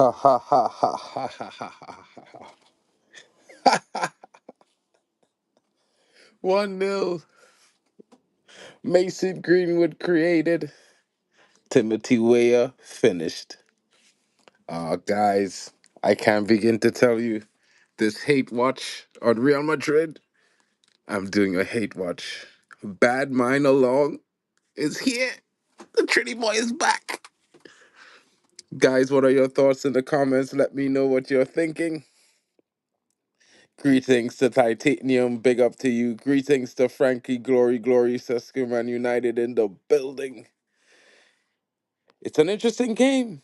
Ha ha ha ha ha ha ha ha. 1-0. Mason Greenwood created. Timothy Weah finished. Guys, I can't begin to tell you this hate watch on Real Madrid. I'm doing a hate watch. Bad Mind Along is here. The Trinity Boy is back. Guys, what are your thoughts in the comments? Let me know what you're thinking. Greetings to Titanium, big up to you. Greetings to Frankie, glory, Sesco Man United in the building. It's an interesting game,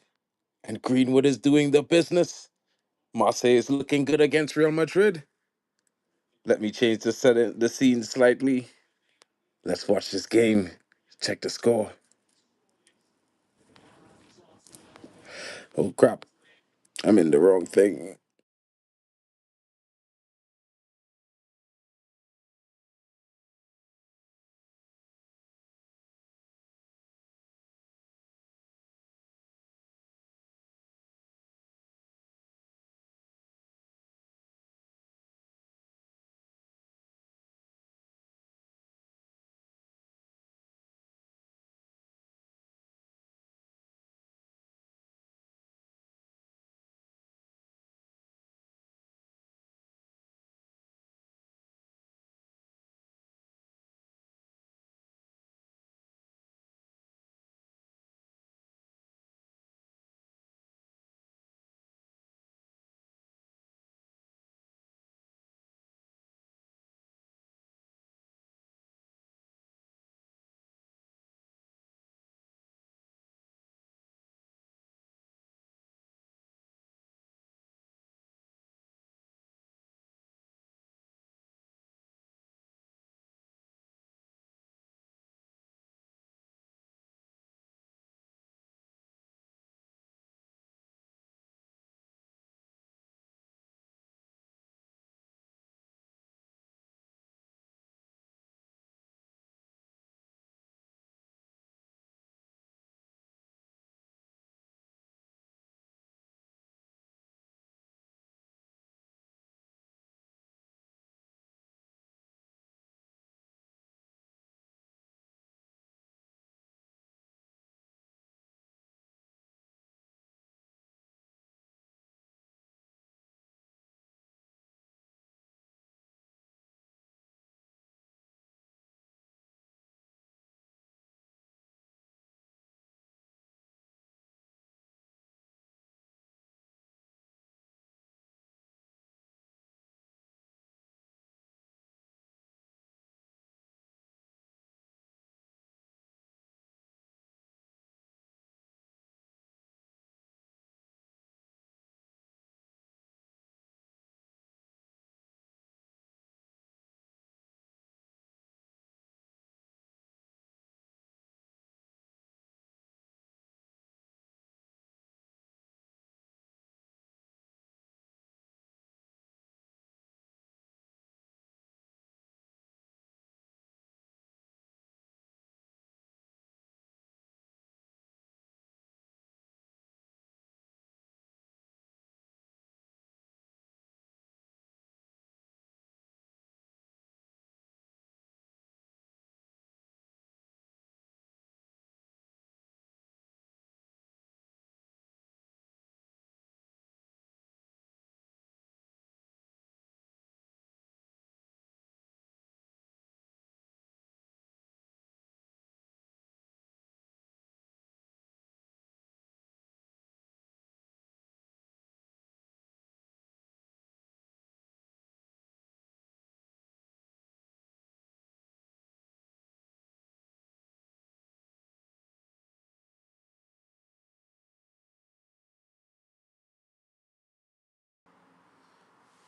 and Greenwood is doing the business. Marseille is looking good against Real Madrid. Let me change the scene slightly. Let's watch this game. Check the score. Oh crap, I'm in the wrong thing.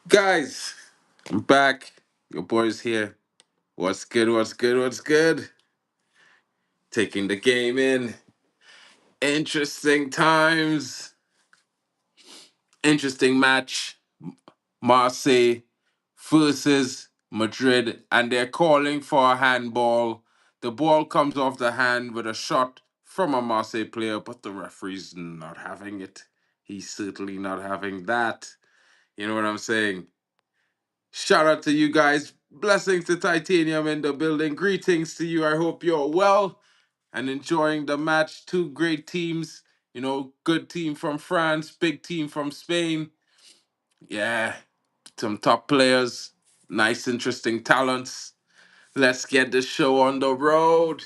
Guys, I'm back. Your boy's here. What's good? What's good? What's good? Taking the game in. Interesting times. Interesting match. Marseille versus Madrid, and they're calling for a handball. The ball comes off the hand with a shot from a Marseille player, but the referee's not having it. He's certainly not having that. You know what I'm saying? Shout out to you guys. Blessings to Titanium in the building. Greetings to you. I hope you're well and enjoying the match. Two great teams. You know, good team from France, big team from Spain. Yeah, some top players, nice, interesting talents. Let's get the show on the road.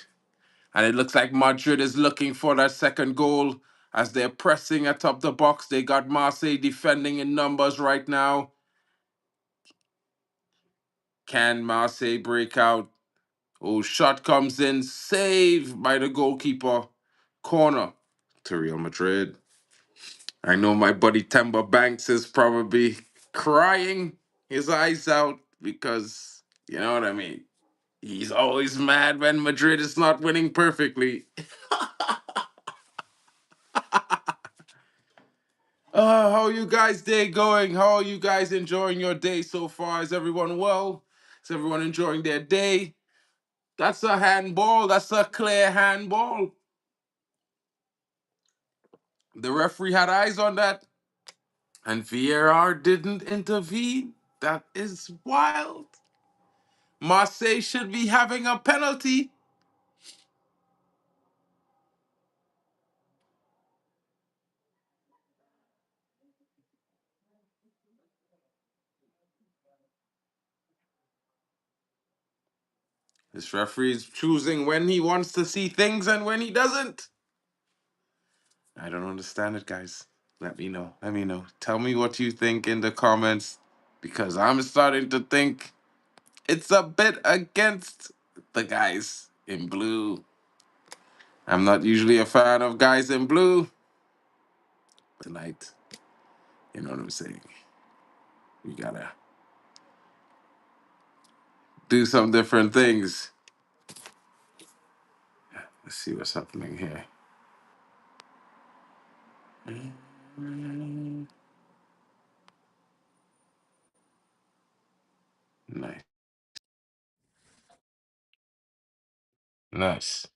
And it looks like Madrid is looking for that second goal as they're pressing atop the box. They got Marseille defending in numbers right now. Can Marseille break out? Oh, shot comes in, saved by the goalkeeper. Corner to Real Madrid. I know my buddy Temba Banks is probably crying his eyes out because, you know what I mean? He's always mad when Madrid is not winning perfectly. How you guys' day going? How are you guys enjoying your day so far? Is everyone well? Is everyone enjoying their day? That's a handball. That's a clear handball. The referee had eyes on that, and VAR didn't intervene. That is wild. Marseille should be having a penalty. This referee is choosing when he wants to see things and when he doesn't. I don't understand it, guys. Let me know. Let me know. Tell me what you think in the comments because I'm starting to think it's a bit against the guys in blue. I'm not usually a fan of guys in blue. Tonight, you know what I'm saying? We gotta do some different things. Let's see what's happening here. Nice. Nice.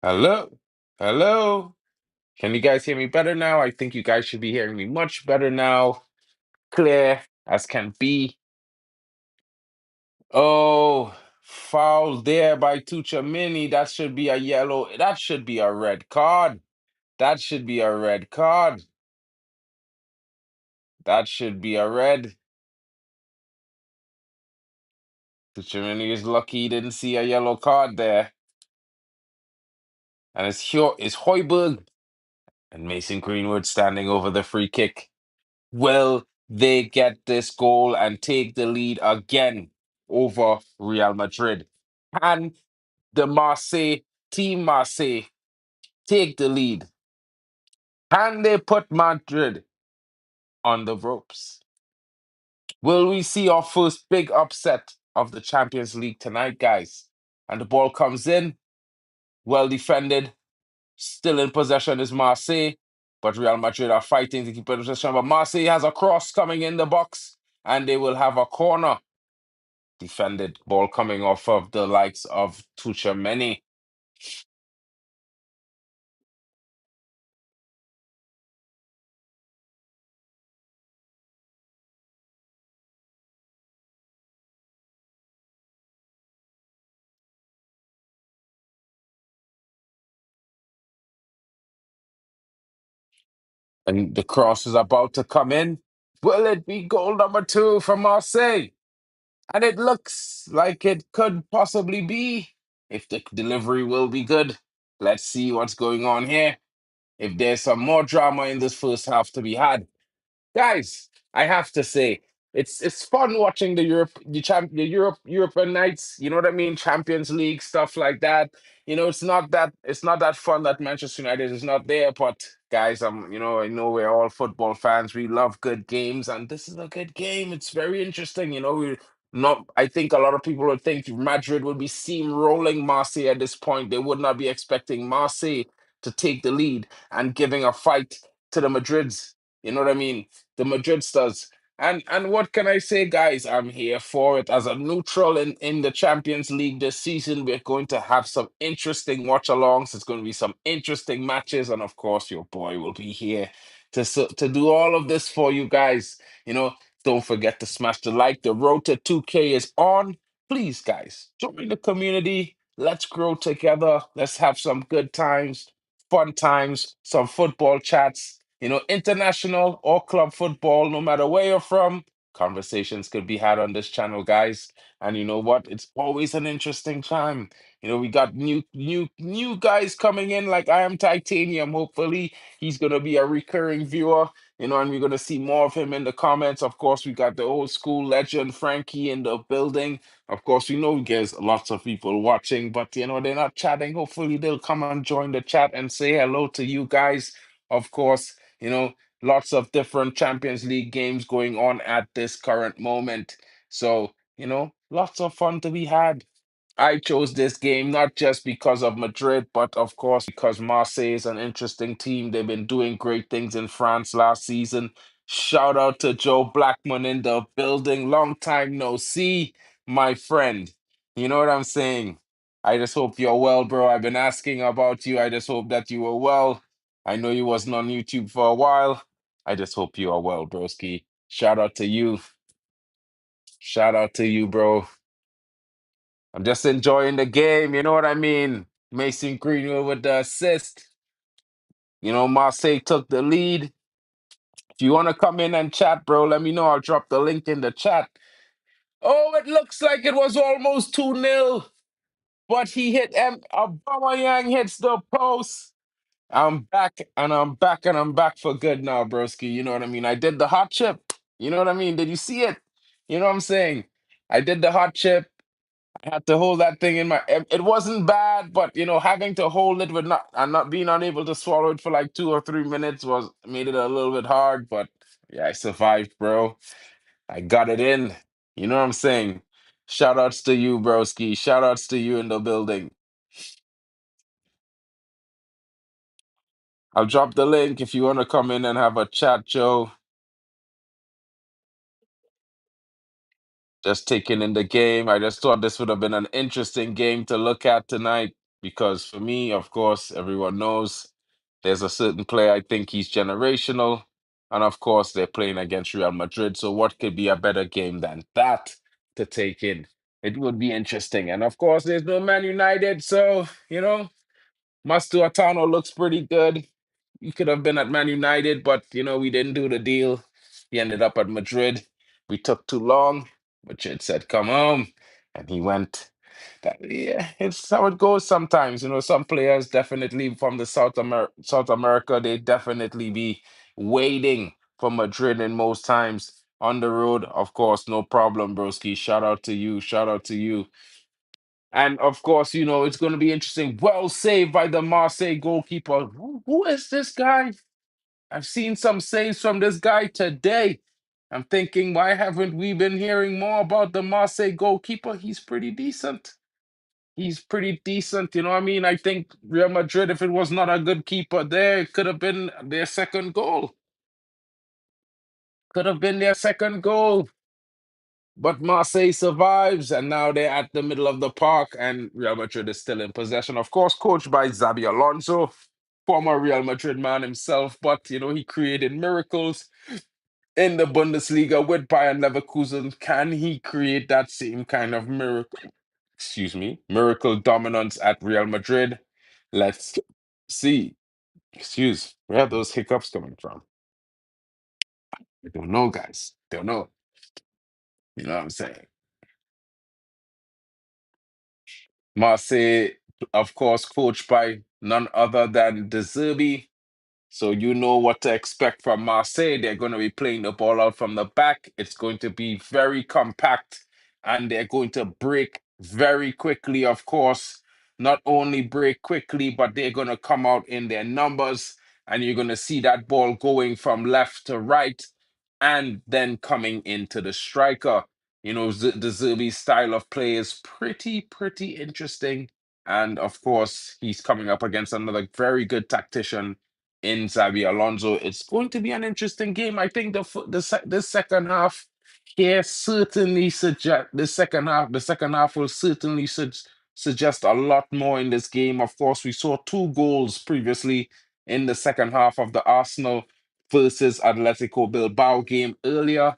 Hello? Hello? Can you guys hear me better now? I think you guys should be hearing me much better now. Clear as can be. Oh, foul there by Tuchamini. That should be a yellow. That should be a red card. That should be a red card. That should be a red. Tuchamini is lucky he didn't see a yellow card there. And it's Hoiberg and Mason Greenwood standing over the free kick. Will they get this goal and take the lead again over Real Madrid? Can the Team Marseille, take the lead? Can they put Madrid on the ropes? Will we see our first big upset of the Champions League tonight, guys? And the ball comes in, well defended, still in possession is Marseille, but Real Madrid are fighting to keep possession. But Marseille has a cross coming in the box, and they will have a corner. Defended ball coming off of the likes of Tuchameni. And the cross is about to come in. Will it be goal number 2 for Marseille? And it looks like it could possibly be if the delivery will be good. Let's see what's going on here. If there's some more drama in this first half to be had. Guys, I have to say, it's fun watching the European nights, you know what I mean? Champions League, stuff like that. You know, it's not that fun that Manchester United is not there, but guys, I know we're all football fans. We love good games, and this is a good game. It's very interesting. We not I think a lot of people would think Madrid would be steamrolling Marseille at this point. They would not be expecting Marseille to take the lead and giving a fight to the Madrids. You know what I mean? The Madrid stars. And what can I say, guys? I'm here for it as a neutral in the Champions League this season. We're going to have some interesting watch-alongs. It's going to be some interesting matches, and of course, your boy will be here to do all of this for you guys. You know, don't forget to smash the like. The road to 2K is on. Please, guys, join the community. Let's grow together. Let's have some good times, fun times, some football chats, international or club football, no matter where you're from. Conversations could be had on this channel, guys. And you know what? It's always an interesting time. We got new guys coming in, like I am Titanium. Hopefully, he's gonna be a recurring viewer. And we're gonna see more of him in the comments. Of course, we got the old school legend Frankie in the building. Of course, we know there's lots of people watching, but they're not chatting. Hopefully, they'll come and join the chat and say hello to you guys. Of course, lots of different Champions League games going on at this current moment. So, lots of fun to be had. I chose this game not just because of Madrid, but of course because Marseille is an interesting team. They've been doing great things in France last season. Shout out to Joe Blackman in the building. Long time no see, my friend. You know what I'm saying? I just hope you're well, bro. I've been asking about you. I just hope that you were well. I know you wasn't on YouTube for a while. I just hope you are well, broski. Shout out to you. Shout out to you, bro. I'm just enjoying the game. You know what I mean? Mason Greenwood with the assist. Marseille took the lead. If you want to come in and chat, bro, let me know. I'll drop the link in the chat. Oh, it looks like it was almost 2-0, but he hit Aubameyang hits the post. I'm back and I'm back and I'm back for good now, broski. You know what I mean? I did the hot chip. You know what I mean? Did you see it? You know what I'm saying? I did the hot chip. I had to hold that thing in my. It wasn't bad, but having to hold it with not being unable to swallow it for like 2 or 3 minutes was made it a little bit hard. But yeah, I survived, bro. I got it in. You know what I'm saying? Shout outs to you, broski. Shout outs to you in the building. I'll drop the link if you want to come in and have a chat, Joe. Just taking in the game. I just thought this would have been an interesting game to look at tonight because for me, of course, everyone knows there's a certain player I think he's generational. And of course, they're playing against Real Madrid. So, what could be a better game than that to take in? It would be interesting. And of course, there's no Man United. So, Mastuatano looks pretty good. He could have been at Man United, but we didn't do the deal. He ended up at Madrid. We took too long. Madrid said, "Come home," and he went. Yeah, it's how it goes sometimes. Some players definitely from the South America, they definitely be waiting for Madrid in most times on the road. Of course, no problem, broski. Shout out to you. Shout out to you. And of course, it's going to be interesting. Well saved by the Marseille goalkeeper. Who is this guy? I've seen some saves from this guy today. I'm thinking, why haven't we been hearing more about the Marseille goalkeeper? He's pretty decent. He's pretty decent. You know what I mean? I think Real Madrid, if it was not a good keeper there, it could have been their second goal. Could have been their second goal. But Marseille survives, and now they're at the middle of the park, and Real Madrid is still in possession. Of course, coached by Xabi Alonso, former Real Madrid man himself, but he created miracles in the Bundesliga with Bayern Leverkusen. Can he create that same kind of miracle? Excuse me, miracle dominance at Real Madrid? Let's see. Where are those hiccups coming from? I don't know, guys. Don't know. You know what I'm saying? Marseille, of course, coached by none other than De Zerbi. So you know what to expect from Marseille. They're going to be playing the ball out from the back. It's going to be very compact, and they're going to break very quickly, of course. Not only break quickly, but they're going to come out in their numbers, and you're going to see that ball going from left to right and then coming into the striker. The Zerbi's style of play is pretty interesting. And of course, he's coming up against another very good tactician in Xabi Alonso. It's going to be an interesting game. I think the second half here certainly suggest the second half will certainly suggest a lot more in this game. Of course, we saw two goals previously in the second half of the Arsenal versus Atletico Bilbao game earlier.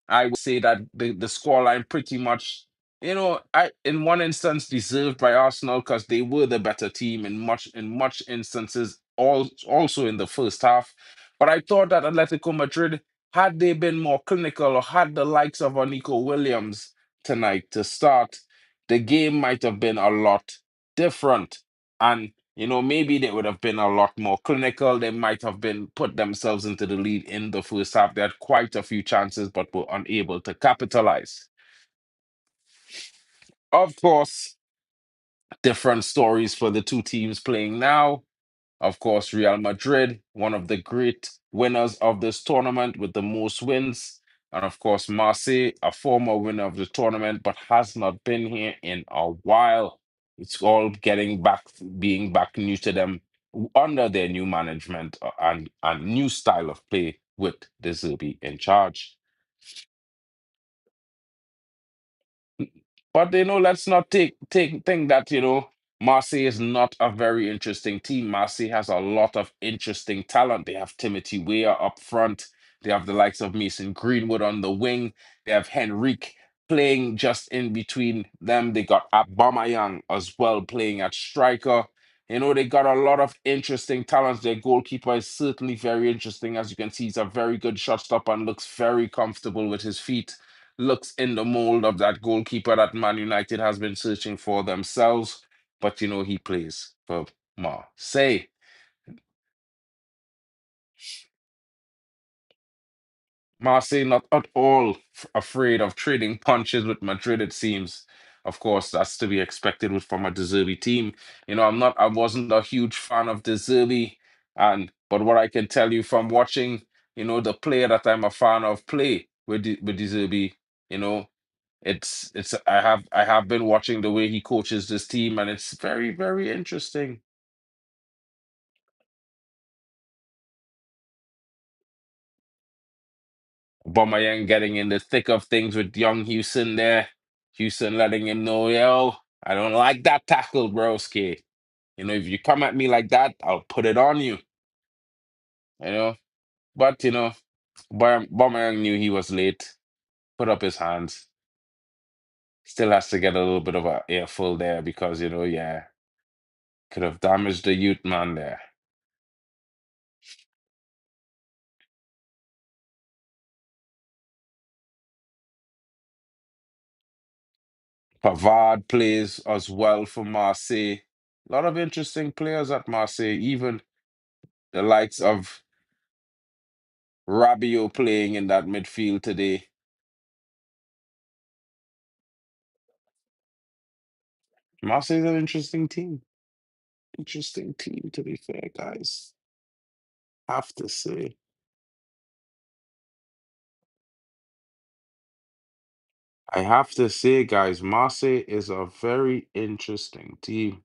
I would say that the scoreline pretty much, I in one instance deserved by Arsenal because they were the better team in much instances, also in the first half. But I thought that Atletico Madrid, had they been more clinical or had the likes of Nico Williams tonight to start, the game might have been a lot different. And maybe they would have been a lot more clinical. They might have been put themselves into the lead in the first half. They had quite a few chances, but were unable to capitalize. Of course, different stories for the two teams playing now. Of course, Real Madrid, one of the great winners of this tournament with the most wins. And of course, Marseille, a former winner of the tournament, but has not been here in a while. It's all being back new to them under their new management and new style of play with De Zerbi in charge. But let's not take think that Marseille is not a very interesting team. Marseille has a lot of interesting talent. They have Timothy Weah up front. They have the likes of Mason Greenwood on the wing. They have Henrique playing just in between them. They got Aubameyang as well playing at striker. They got a lot of interesting talents. Their goalkeeper is certainly very interesting. As you can see, he's a very good shot stopper and looks very comfortable with his feet, looks in the mold of that goalkeeper that Man United has been searching for themselves. But he plays for Marseille. Marseille not at all afraid of trading punches with Madrid, it seems. Of course, that's to be expected from a De Zerbi team. I wasn't a huge fan of De Zerbi, but what I can tell you from watching, the player that I'm a fan of play with De Zerbi, you know, I have been watching the way he coaches this team, and it's very, very interesting. Aubameyang getting in the thick of things with young Houston there. Houston letting him know, yo, I don't like that tackle, broski. If you come at me like that, I'll put it on you. You know, but Aubameyang knew he was late. Put up his hands. Still has to get a little bit of a earful there because yeah, could have damaged the youth man there. Pavard plays as well for Marseille. A lot of interesting players at Marseille, even the likes of Rabiot playing in that midfield today. Marseille's an interesting team. Interesting team, to be fair, guys. Have to say. I have to say, guys, Marseille is a very interesting team.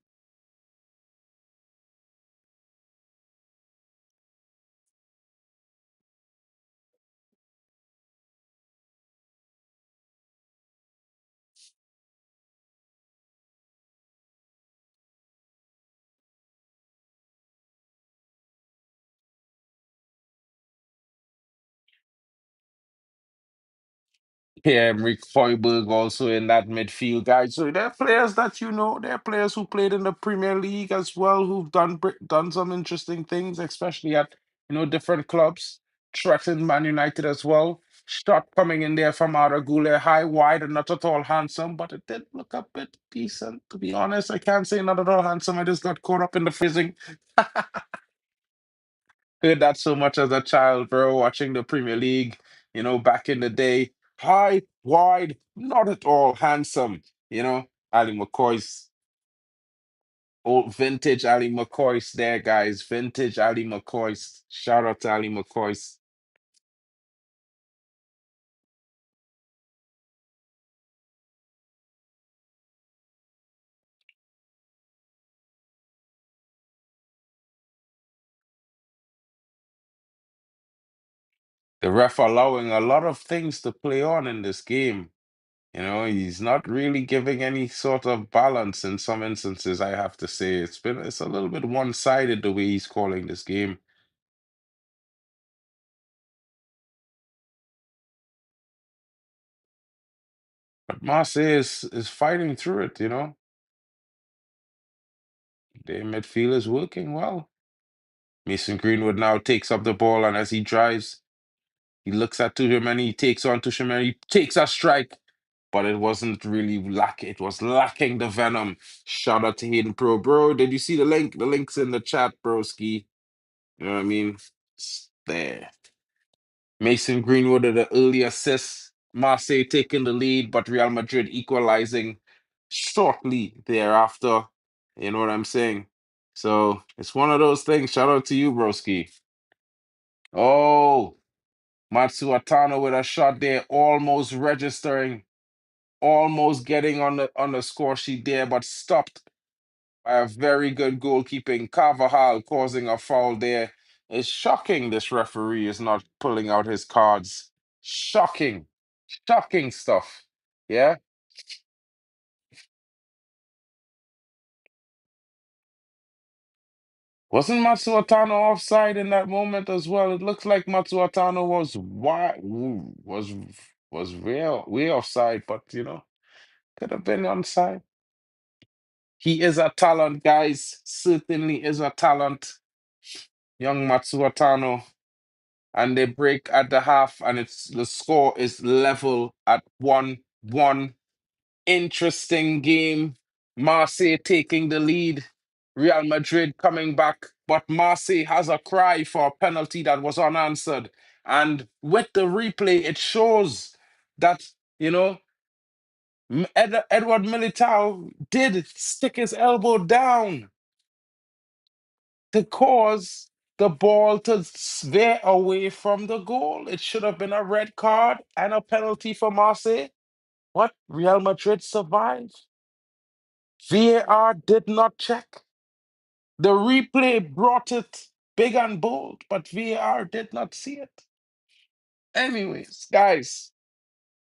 Pierre-Emerick Højbjerg also in that midfield, guys. So they're players that they're players who played in the Premier League as well, who've done some interesting things, especially at different clubs. Threatened Man United as well. Shot coming in there from Arda Güler, high, wide, and not at all handsome, but it did look a bit decent, to be honest. I can't say not at all handsome. I just got caught up in the phrasing. Heard that so much as a child, bro, watching the Premier League, back in the day. High, wide, not at all handsome. Ali McCoy's old vintage Ali McCoy's there, guys. Vintage Ali McCoy's. Shout out to Ali McCoy's. The ref allowing a lot of things to play on in this game. You know, he's not really giving any sort of balance in some instances, I have to say. It's a little bit one-sided the way he's calling this game. But Marseille is fighting through it, you know. Their midfield is working well. Mason Greenwood now takes up the ball, and as he drives, he looks at Tuchel, he takes on Tuchel, he takes a strike, but it wasn't really it was lacking the venom. Shout out to Hayden Pro. Bro, did you see the link? The link's in the chat, broski. You know what I mean? It's there. Mason Greenwood at the early assist. Marseille taking the lead, but Real Madrid equalizing shortly thereafter. You know what I'm saying? So it's one of those things. Shout out to you, broski. Oh, Matsuatano with a shot there, almost registering, almost getting on the score sheet there, but stopped by a very good goalkeeping. Carvajal causing a foul there. It's shocking this referee is not pulling out his cards. Shocking. Shocking stuff. Yeah? Wasn't Matsuatano offside in that moment as well? It looks like Matsuatano was was way offside, but you know, could have been onside. He is a talent, guys. Certainly is a talent. Young Matsuatano. And they break at the half, and it's the score is level at 1-1. Interesting game. Marseille taking the lead. Real Madrid coming back, but Marseille has a cry for a penalty that was unanswered. And with the replay, it shows that, you know, Edward Militao did stick his elbow down to cause the ball to veer away from the goal. It should have been a red card and a penalty for Marseille. What? Real Madrid survived. VAR did not check. The replay brought it big and bold, but VAR did not see it. Anyways, guys,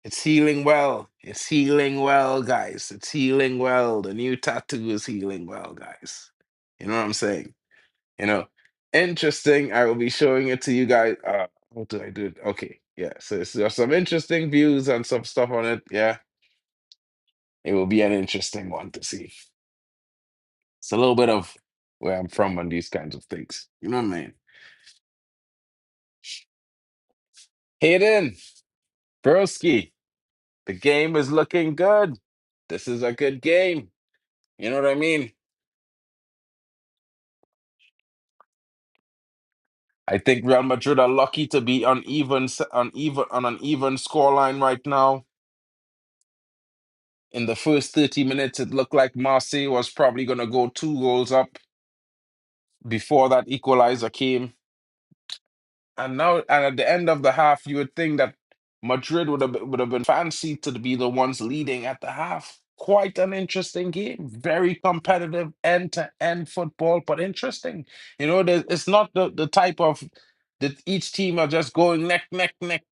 it's healing well. It's healing well, guys. It's healing well. The new tattoo is healing well, guys. You know what I'm saying? You know, interesting. I will be showing it to you guys. What do I do? Okay, yeah. So there's some interesting views and some stuff on it. Yeah, it will be an interesting one to see. It's a little bit of where I'm from on these kinds of things. You know what I mean? Hayden, Broski, the game is looking good. This is a good game. You know what I mean? I think Real Madrid are lucky to be on an even scoreline right now. In the first 30 minutes, it looked like Marseille was probably going to go 2 goals up before that equalizer came. And now, and at the end of the half, you would think that Madrid would have been fancied to be the ones leading at the half. Quite an interesting game, very competitive end-to-end football, but interesting. You know, it's not the type of that each team are just going neck, neck, neck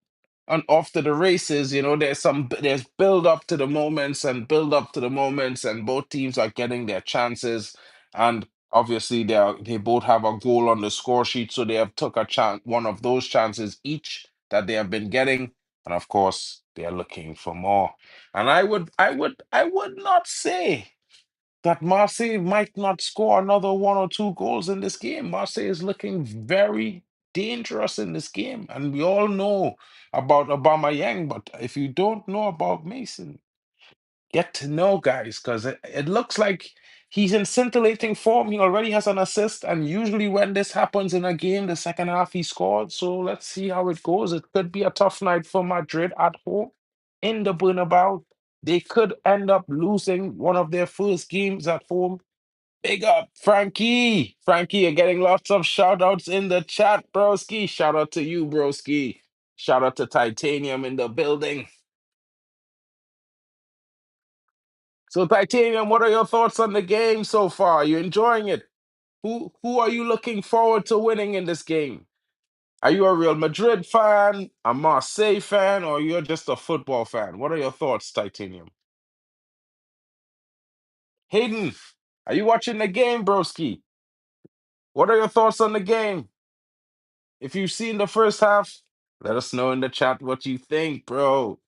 and off to the races. You know, there's build up to the moments and build up to the moments, and both teams are getting their chances. And obviously, they both have a goal on the score sheet, so they have took a chance, one of those chances each that they have been getting, and of course, they are looking for more. And I would not say that Marseille might not score another 1 or 2 goals in this game. Marseille is looking very dangerous in this game, and we all know about Aubameyang. But if you don't know about Mason, get to know, guys, because it looks like he's in scintillating form. He already has an assist, and usually when this happens in a game, the second half he scored. So let's see how it goes. It could be a tough night for Madrid at home in the Bernabeu. They could end up losing one of their first games at home. Big up, Frankie. Frankie, you're getting lots of shout outs in the chat, broski. Shout out to you, broski. Shout out to Titanium in the building. So, Titanium, what are your thoughts on the game so far? Are you enjoying it? Who are you looking forward to winning in this game? Are you a Real Madrid fan, a Marseille fan, or you're just a football fan? What are your thoughts, Titanium? Hayden, are you watching the game, broski? What are your thoughts on the game? If you've seen the first half, let us know in the chat what you think, bro.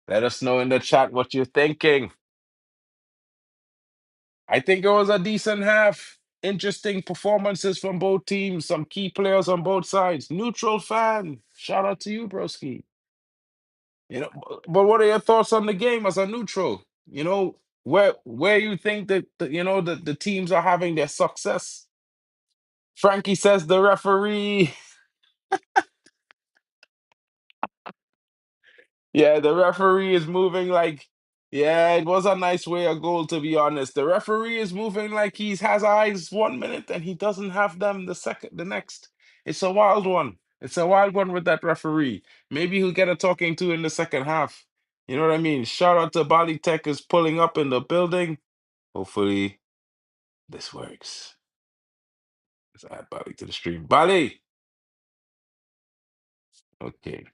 Let us know in the chat what you're thinking. I think it was a decent half. Interesting performances from both teams, some key players on both sides. Neutral fan. Shout out to you, broski. But what are your thoughts on the game as a neutral? Where you think that the teams are having their success? Frankie says the referee. Yeah, the referee is moving like, yeah, it was a nice way a goal, to be honest. The referee is moving like he has eyes 1 minute and he doesn't have them the next. It's a wild one. It's a wild one with that referee. Maybe he'll get a talking to in the second half. You know what I mean? Shout out to Bali Tech is pulling up in the building. Hopefully this works. Let's add Bali to the stream. Bali! Okay.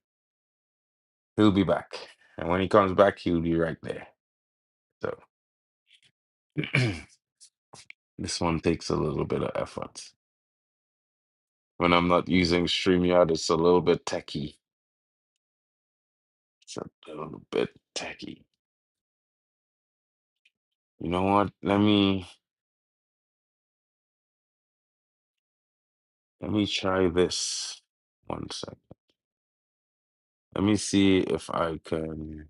He'll be back. And when he comes back, he'll be right there. So this one takes a little bit of effort. When I'm not using StreamYard, it's a little bit techy. It's a little bit techy. You know what? Let me try this. 1 second. Let me see if I can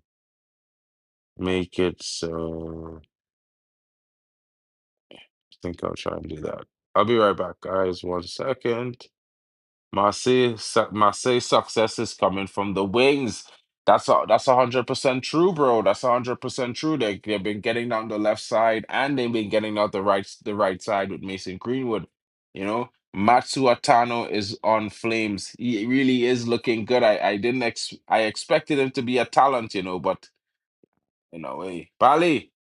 make it so. I think I'll try and do that. I'll be right back, guys. 1 second. Marseille success is coming from the wings. That's 100% true, bro. That's 100% true. They've been getting down the left side and they've been getting out the right side with Mason Greenwood. Matsu Atano is on flames. He really is looking good. I expected him to be a talent, but hey, Bali.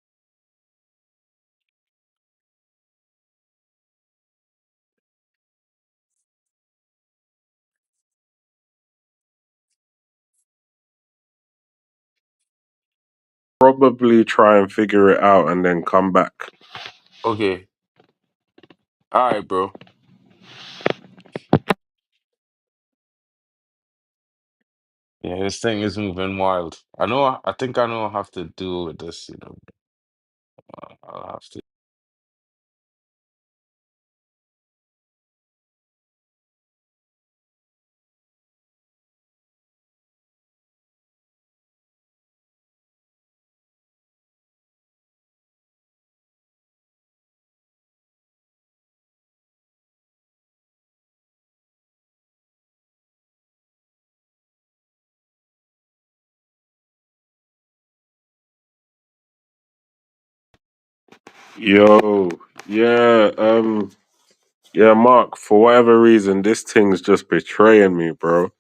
Probably try and figure it out and then come back. Okay, all right, bro. Yeah, this thing is moving wild. I think I know I have to do with this. I'll have to. Yo, yeah, yeah, Mark, for whatever reason, this thing's just betraying me, bro.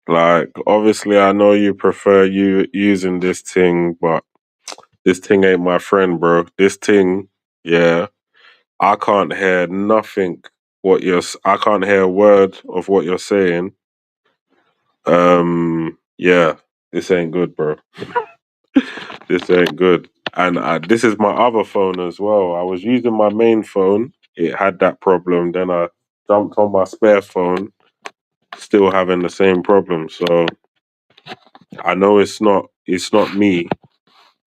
Like, obviously, I know you prefer you using this thing, but this thing ain't my friend, bro. This thing, yeah, I can't hear nothing. I can't hear a word of what you're saying. Yeah, this ain't good, bro. This ain't good. And this is my other phone as well. I was using my main phone. It had that problem. Then I jumped on my spare phone, still having the same problem. So I know it's not me.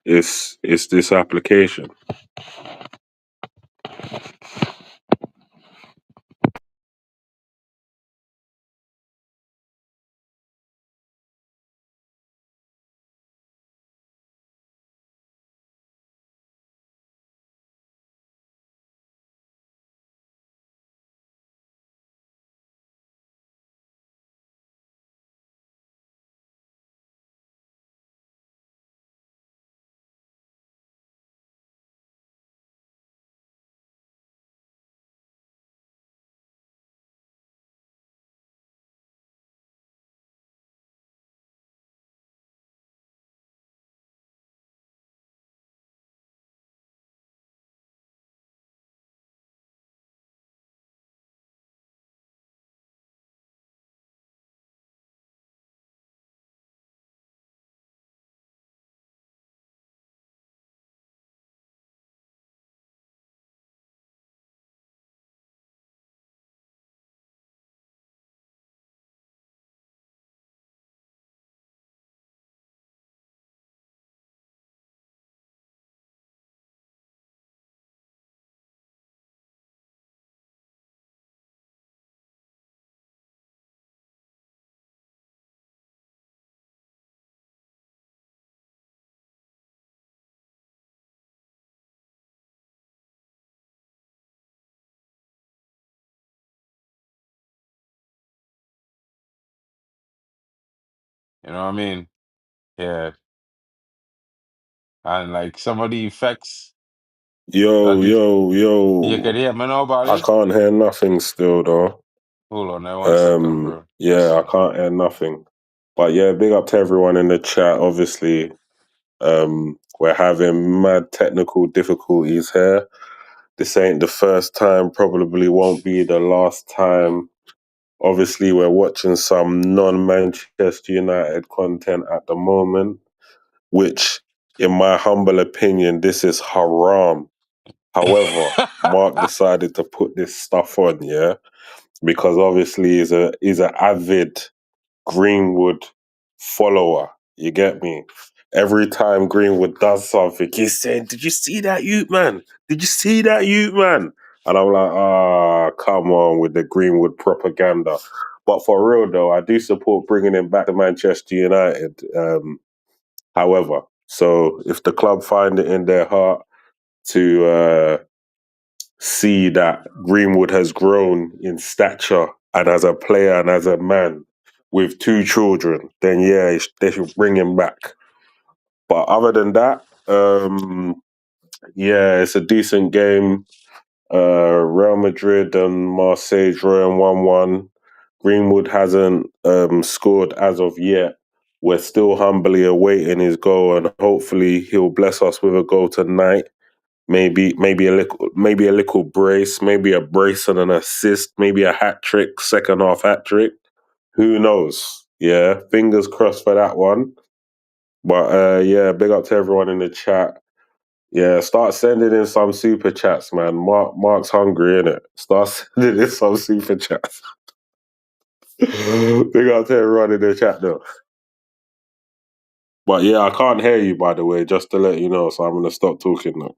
It's this application. You know what I mean? Yeah. And like some of the effects that Yo, yo, you yo. can hear me now, I Bali. can't hear nothing still though. Hold on there 1 second, bro. Let's Yeah, I see. can't hear nothing. But yeah, big up to everyone in the chat. Obviously, we're having mad technical difficulties here. This ain't the first time, probably won't be the last time. Obviously, we're watching some non-Manchester United content at the moment, which, in my humble opinion, this is haram. However, Mark decided to put this stuff on, yeah, because obviously he's an avid Greenwood follower. You get me? Every time Greenwood does something, he's saying, "Did you see that, you man? Did you see that, you man?" And I'm like, come on with the Greenwood propaganda. But for real though, I do support bringing him back to Manchester United. However, so if the club find it in their heart to see that Greenwood has grown in stature and as a player and as a man with two children, then yeah, they should bring him back. But other than that, yeah, it's a decent game. Real Madrid and Marseille drawing 1-1. Greenwood hasn't scored as of yet. We're still humbly awaiting his goal, and hopefully he'll bless us with a goal tonight. Maybe a little brace, maybe a brace and an assist, maybe a hat trick, second half hat trick. Who knows? Yeah, fingers crossed for that one. But yeah, big up to everyone in the chat. Yeah, start sending in some super chats, man. Mark's hungry, innit? Start sending in some super chats. Big up to everyone in the chat, though. But yeah, I can't hear you, by the way, just to let you know. So I'm gonna stop talking now.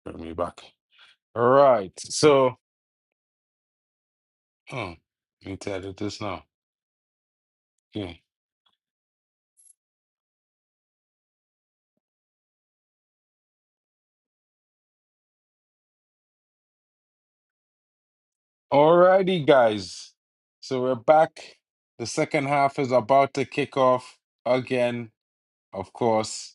Bring me back. All right. So, oh, let me edit this now. Okay. Alrighty, guys. So we're back. The second half is about to kick off again. Of course,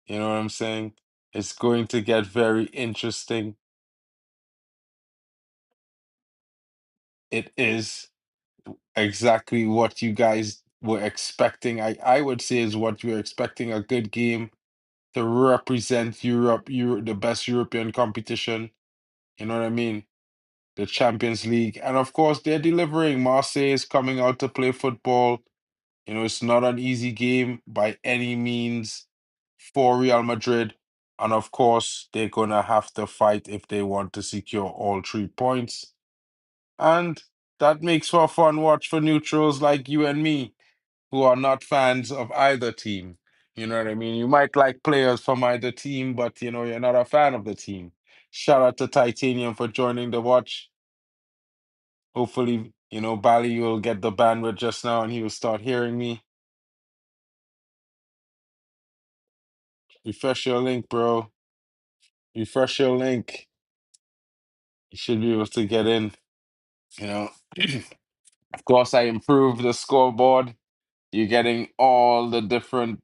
you know what I'm saying? It's going to get very interesting. It is exactly what you guys were expecting. I would say is what you're expecting, a good game to represent Europe, the best European competition. You know what I mean? The Champions League. And of course, they're delivering. Marseille is coming out to play football. You know, it's not an easy game by any means for Real Madrid. And of course, they're going to have to fight if they want to secure all 3 points. And that makes for a fun watch for neutrals like you and me, who are not fans of either team. You know what I mean? You might like players from either team, but you're not a fan of the team. Shout out to Titanium for joining the watch. Hopefully, Bali will get the bandwidth just now and he will start hearing me. Refresh your link, bro. Refresh your link. You should be able to get in. You know, of course, I improved the scoreboard. You're getting all the different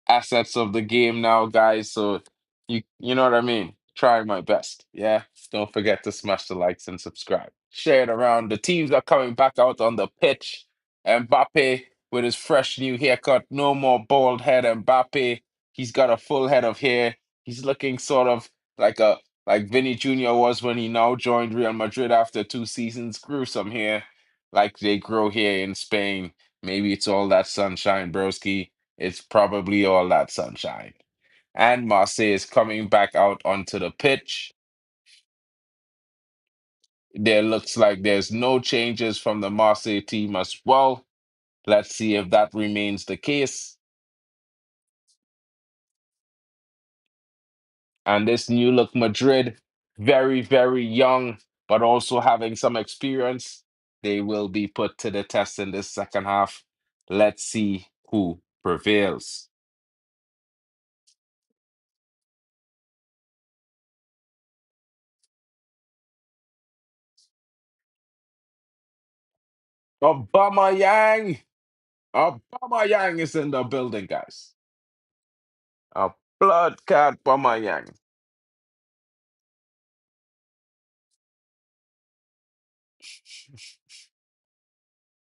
assets of the game now, guys. So you know what I mean? Trying my best. Yeah. Don't forget to smash the likes and subscribe. Share it around. The teams are coming back out on the pitch. Mbappe with his fresh new haircut. No more bald head. Mbappe. He's got a full head of hair. He's looking sort of like Vinny Jr. was when he now joined Real Madrid after 2 seasons. Grew some hair like they grow here in Spain. Maybe it's all that sunshine, broski. It's probably all that sunshine. And Marseille is coming back out onto the pitch. There looks like there's no changes from the Marseille team as well. Let's see if that remains the case. And this new look Madrid, very, very young, but also having some experience. They will be put to the test in this second half. Let's see who prevails. Obama Yang! Obama Yang is in the building, guys. A blood cat Obama Yang.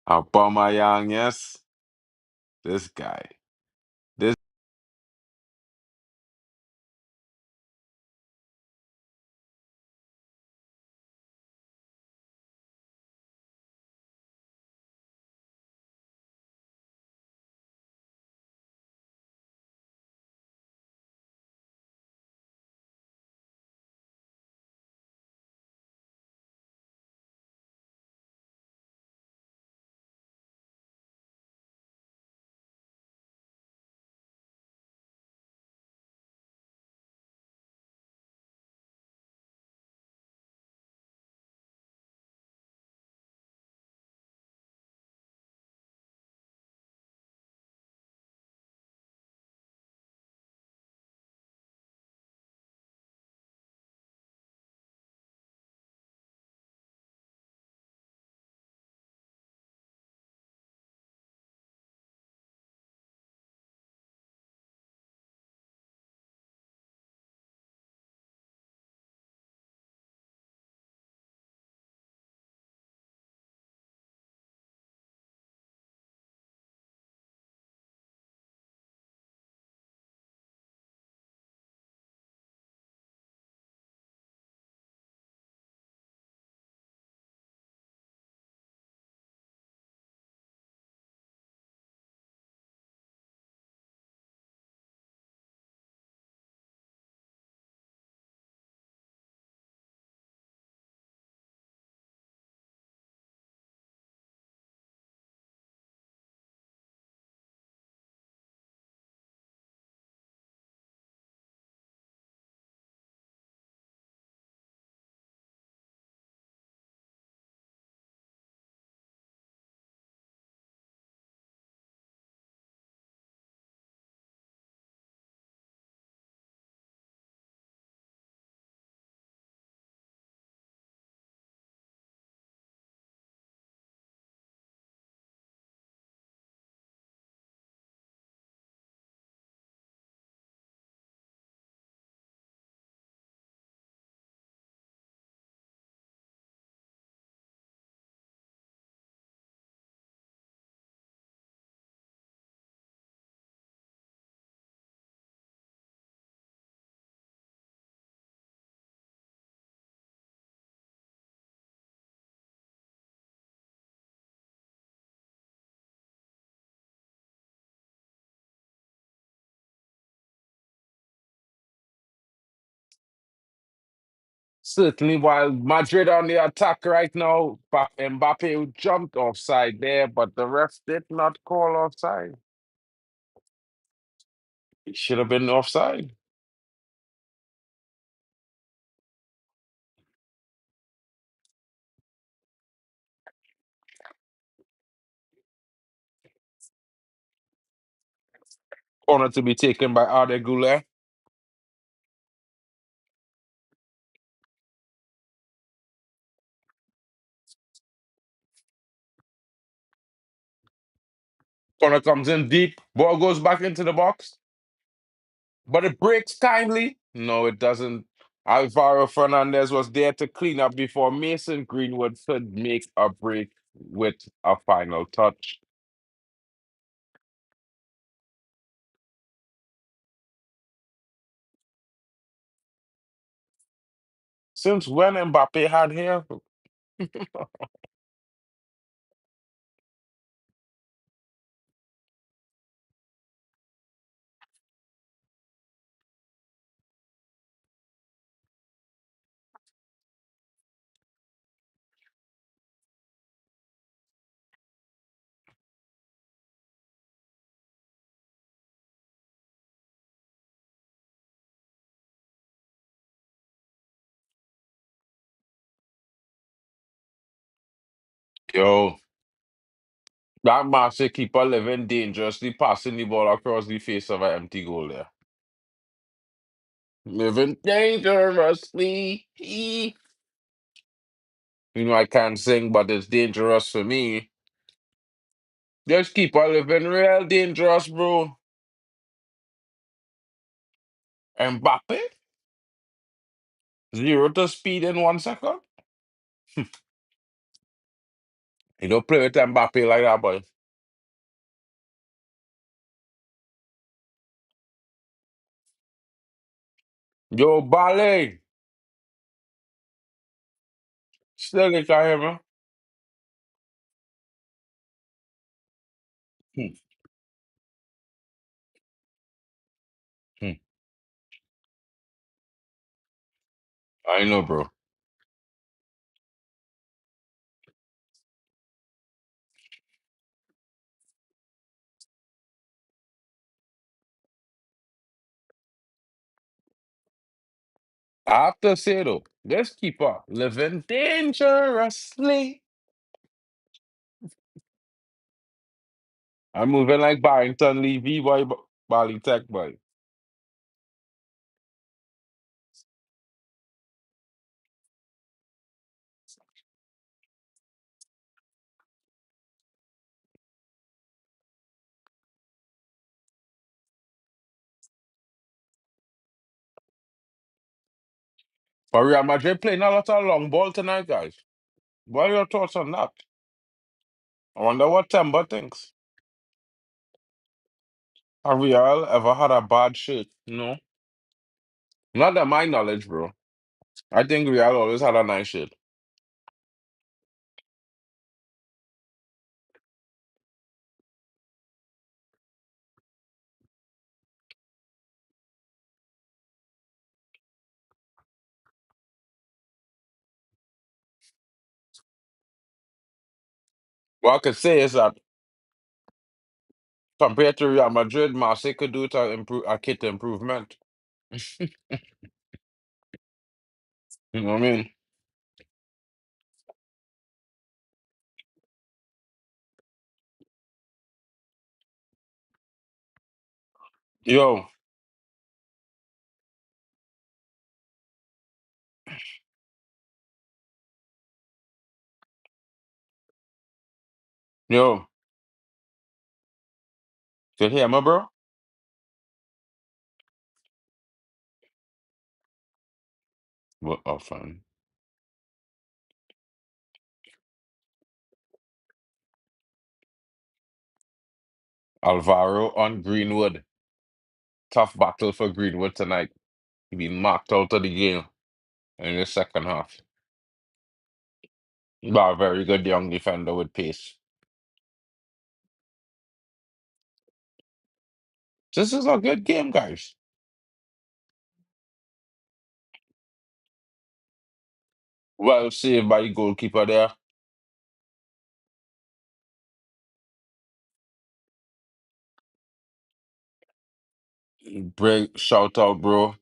Obama Yang, yes. This guy. This Certainly, while Madrid on the attack right now, Mbappe jumped offside there, but the ref did not call offside. It should have been offside. Corner to be taken by Arda Güler. Corner comes in deep. Ball goes back into the box, but it breaks kindly. No, it doesn't. Alvaro Fernandez was there to clean up before Mason Greenwood could make a break with a final touch. Since when Mbappe had hair? Yo, that Marseille keeper living dangerously, passing the ball across the face of an empty goal there. Living dangerously. You know, I can't sing, but it's dangerous for me. Just keep on living real dangerous, bro. Mbappe, 0 to speed in 1 second. You don't play with Mbappe like that, boy. Yo, Ballet. Still you can hear me? Hmm, hmm. I know, bro. I have to say, though, this keeper living dangerously. I'm moving like Barrington Levy, boy, Bali Tech, boy. But Real Madrid playing a lot of long ball tonight, guys. What are your thoughts on that? I wonder what Temba thinks. Have Real ever had a bad shit? No. Not to my knowledge, bro. I think Real always had a nice shit. What I could say is that compared to Real Madrid, Marseille could do it to improve a kit improvement. You know what I mean? Yo, yo, you hear me, bro? What often? Alvaro on Greenwood. Tough battle for Greenwood tonight. He been knocked out of the game in the second half. But a very good young defender with pace. This is a good game, guys. Well saved by the goalkeeper there. Break, shout out, bro.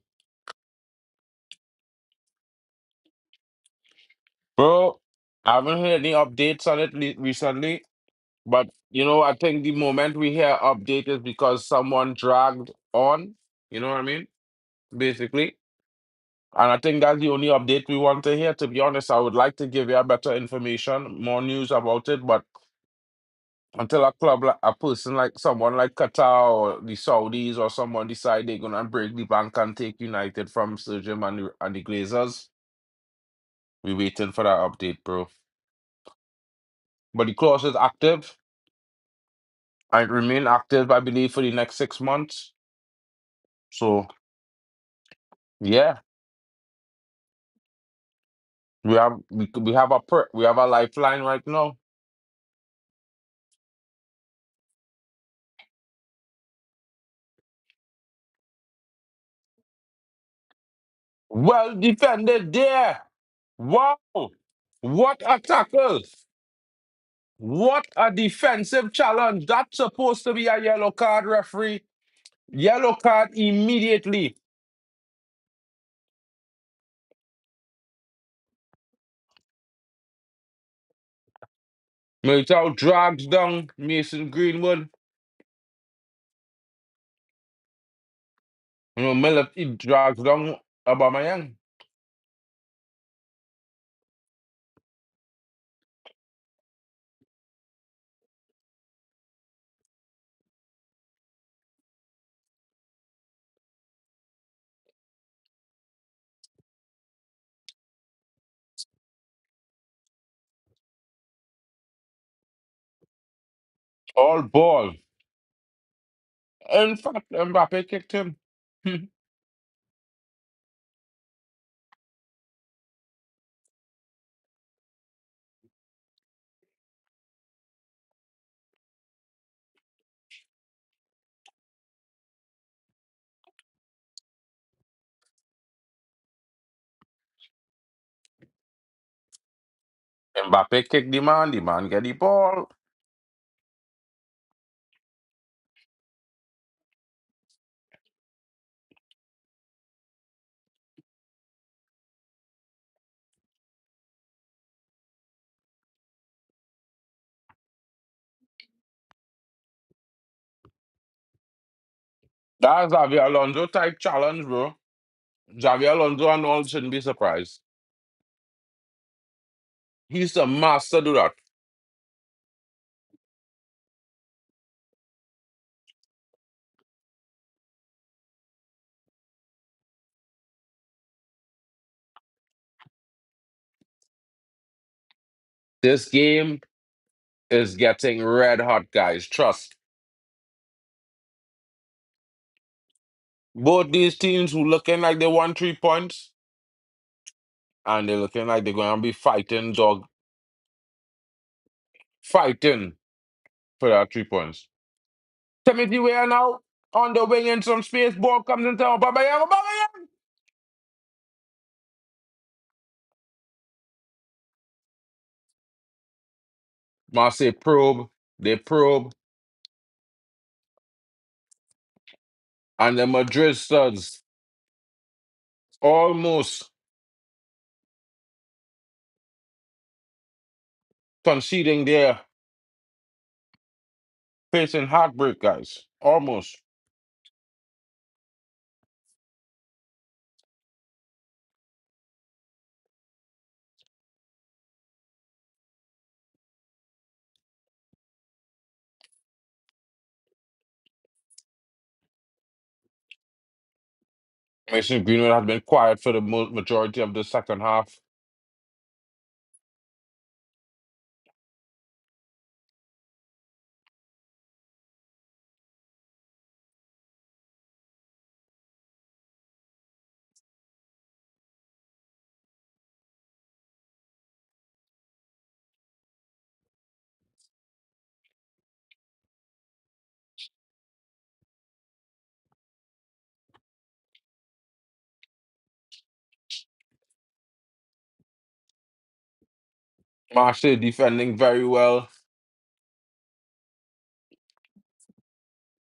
Bro, I haven't heard any updates on it recently, but I think the moment we hear update is because someone dragged on. You know what I mean? Basically. And I think that's the only update we want to hear. To be honest, I would like to give you a better information, more news about it, but until a club, like a person like someone like Qatar or the Saudis or someone decide they're gonna break the bank and take United from Sergio and the Glazers, we waiting for that update, bro. But the clause is active and it remain active, I believe, for the next 6 months. So yeah, we have a lifeline right now. Well defended there. Wow, what a tackle! What a defensive challenge! That's supposed to be a yellow card, referee. Yellow card immediately. Militao drags down Mason Greenwood. Miller he drags down Aubameyang. All ball. In fact, Mbappe kicked him. Mbappe kicked the man get the ball. That's Xavi Alonso type challenge, bro. Xavi Alonso and all shouldn't be surprised. He's the master do that. This game is getting red hot, guys. Trust. Both these teams who looking like they won 3 points and they're looking like they're gonna be fighting dog fighting for that 3 points. Timothy Weah now on the wing in some space. Ball comes into Aubameyang. Aubameyang! Marseille probe. They probe. And the Madrid studs almost conceding there. Facing heartbreak, guys. Almost. Mason Greenwood has been quiet for the majority of the second half. Marseille defending very well.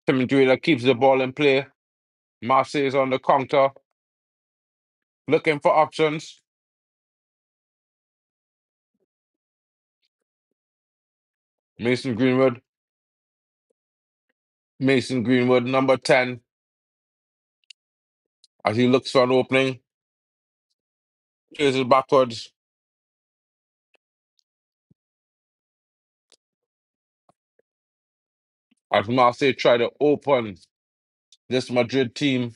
Tim Driller keeps the ball in play. Marseille is on the counter, looking for options. Mason Greenwood. Mason Greenwood, number 10, as he looks for an opening. Chases backwards. As Marseille try to open this Madrid team.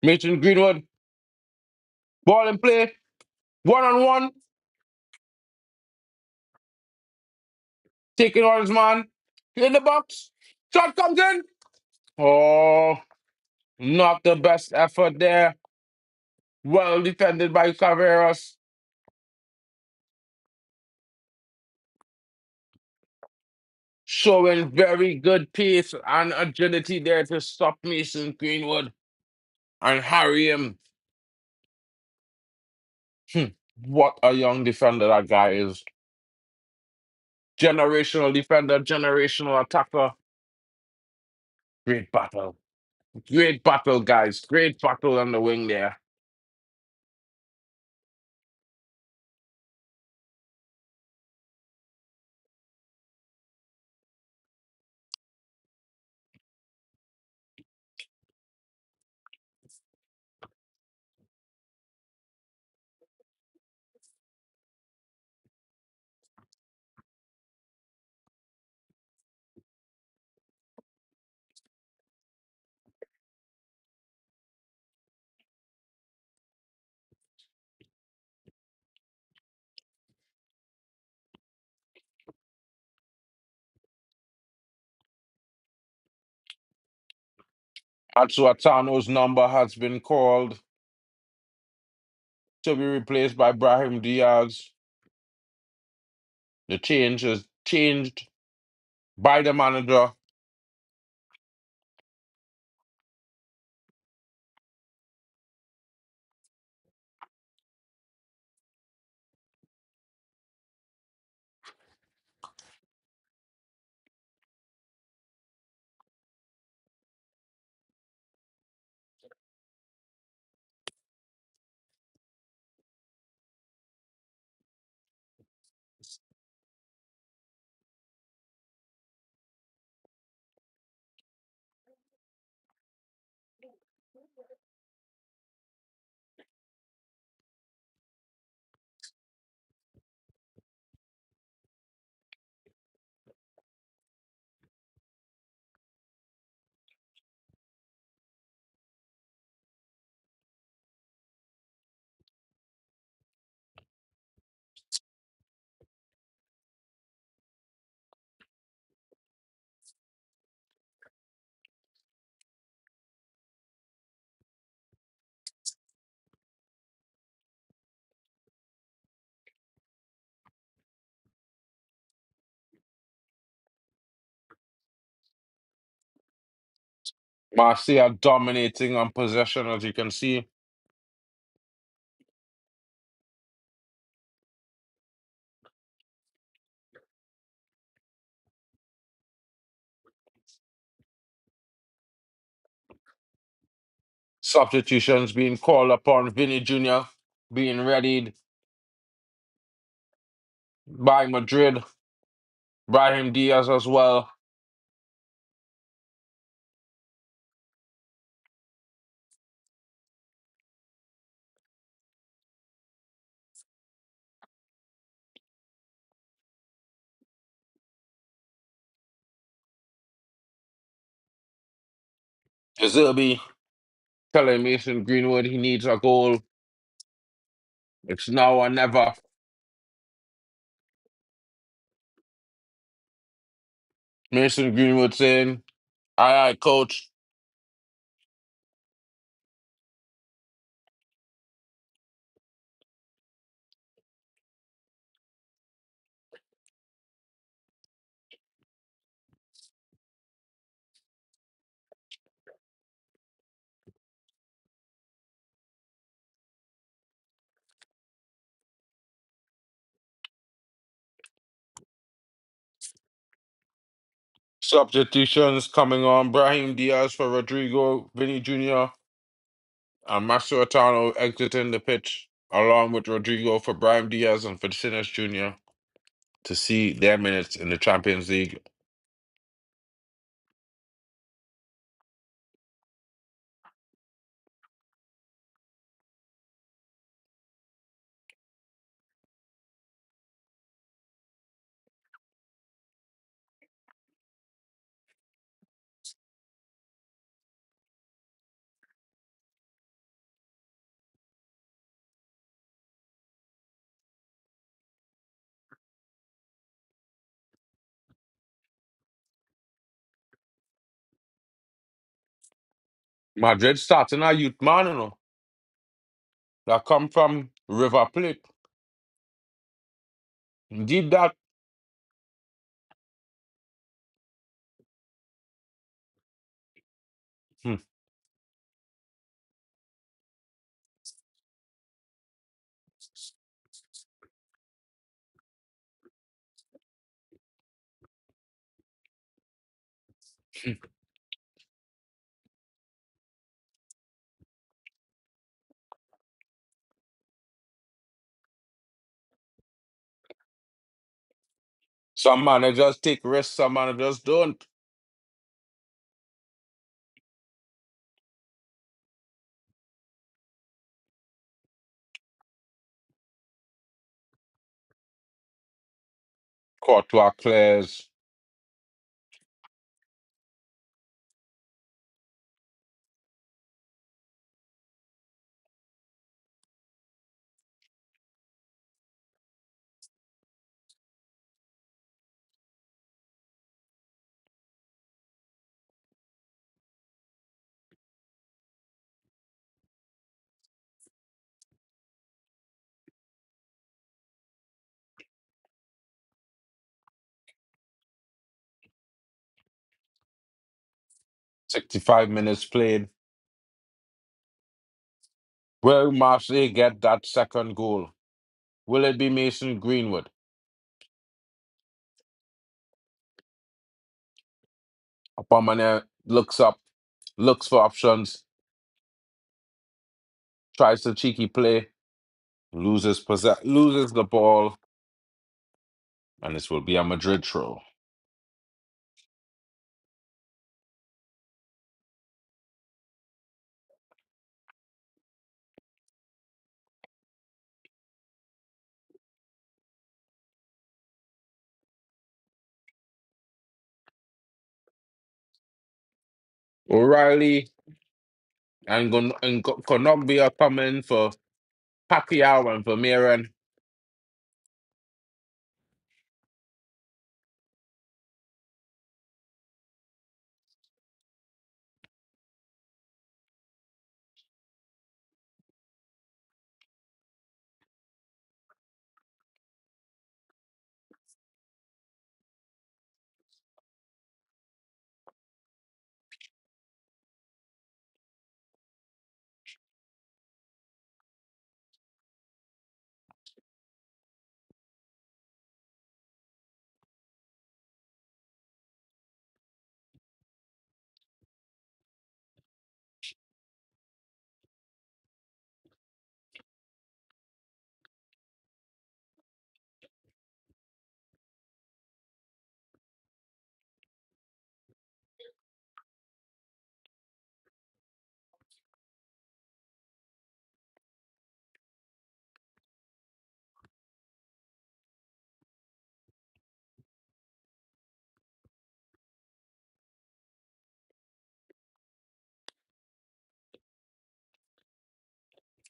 Mason Greenwood, ball in play, one-on-one, taking on his man, in the box, shot comes in. Oh, not the best effort there. Well defended by Caveros. Showing very good pace and agility there to stop Mason Greenwood and harry him. What a young defender that guy is. Generational defender, generational attacker. Great battle. Great battle, guys. Great battle on the wing there. Atsuatano's number has been called to be replaced by Brahim Diaz. The change is changed by the manager. Marseille dominating on possession, as you can see. Substitutions being called upon. Vinny Jr. being readied by Madrid. Brahim Diaz as well. Zerbi telling Mason Greenwood he needs a goal. It's now or never. Mason Greenwood saying, aye, coach. Substitutions coming on. Brahim Diaz for Rodrigo, Vinny Jr., and Mascherano exiting the pitch, along with Rodrigo for Brahim Diaz and Vinicius Jr. to see their minutes in the Champions League. Madrid starting a youth man, you know, that come from River Plate. Indeed that. Hmm. Hmm. 'Some managers take risks, some managers don't. Courtois clears. 65 minutes played. Will Marseille get that second goal? Will it be Mason Greenwood? Upamane looks up, looks for options, tries the cheeky play, loses the ball, and this will be a Madrid throw. O'Reilly and Kondogbia coming for Pacquiao and Vermeeren.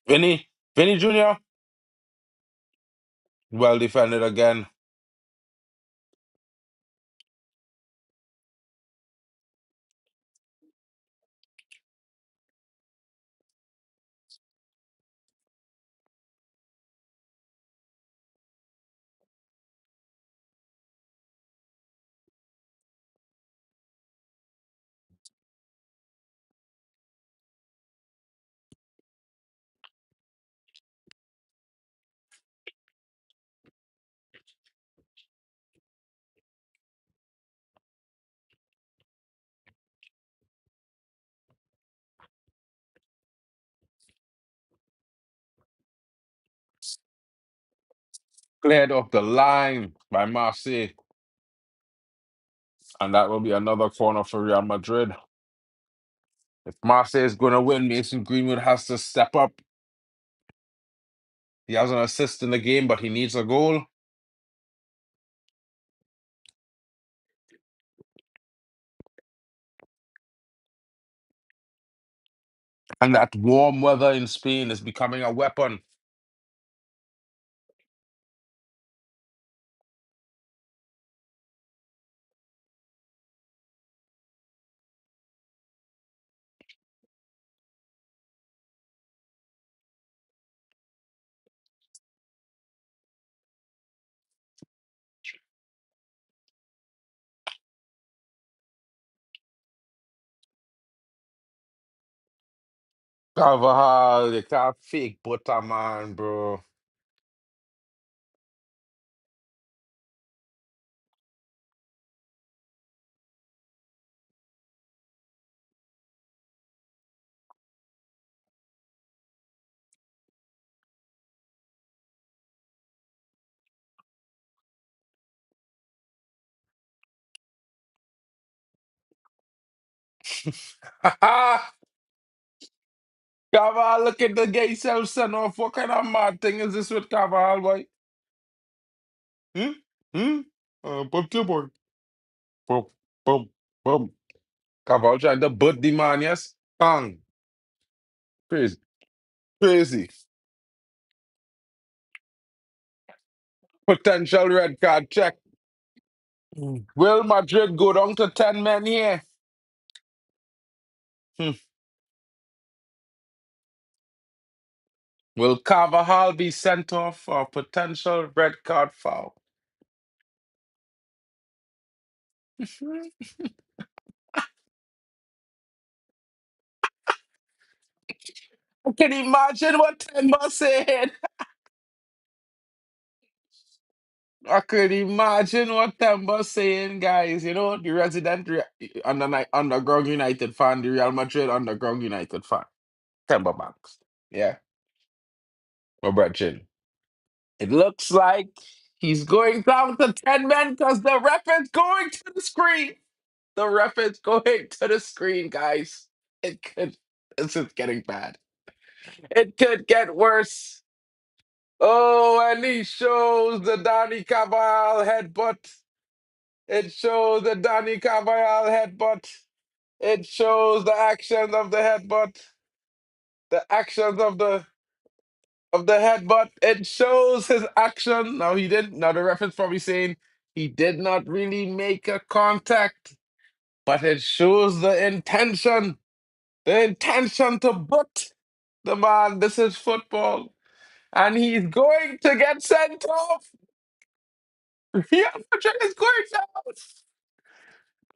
Vinny Jr. Well defended again. Cleared off the line by Marseille. And that will be another corner for Real Madrid. If Marseille is going to win, Mason Greenwood has to step up. He has an assist in the game, but he needs a goal. And that warm weather in Spain is becoming a weapon. Carvajal, you can't fake butter, man, bro. Carvajal, look at the get himself sent off. What kind of mad thing is this with Carvajal, boy? Hmm? Hmm? But your boy. Boom, boom, boom. Carvajal trying to butt the man, yes? Bang. Crazy. Crazy. Potential red card check. Will Madrid go down to 10 men here? Hmm. Will Carvajal be sent off for a potential red card foul? I can imagine what Temba said. I could imagine what Temba saying, guys. You know, the resident underground United fan, the Real Madrid underground United fan. Temba Banks. Yeah, my brethren. It looks like he's going down to 10 men because the ref is going to the screen. The ref is going to the screen, guys. It could. This is getting bad. It could get worse. Oh, and he shows the Danny Carvajal headbutt. It shows the Danny Carvajal headbutt. It shows the actions of the headbutt. The actions of the headbutt. It shows his action. Now he didn't. Now the reference probably saying he did not really make a contact, but it shows the intention. The intention to butt the man. This is football. And he's going to get sent off. Real Madrid is going down.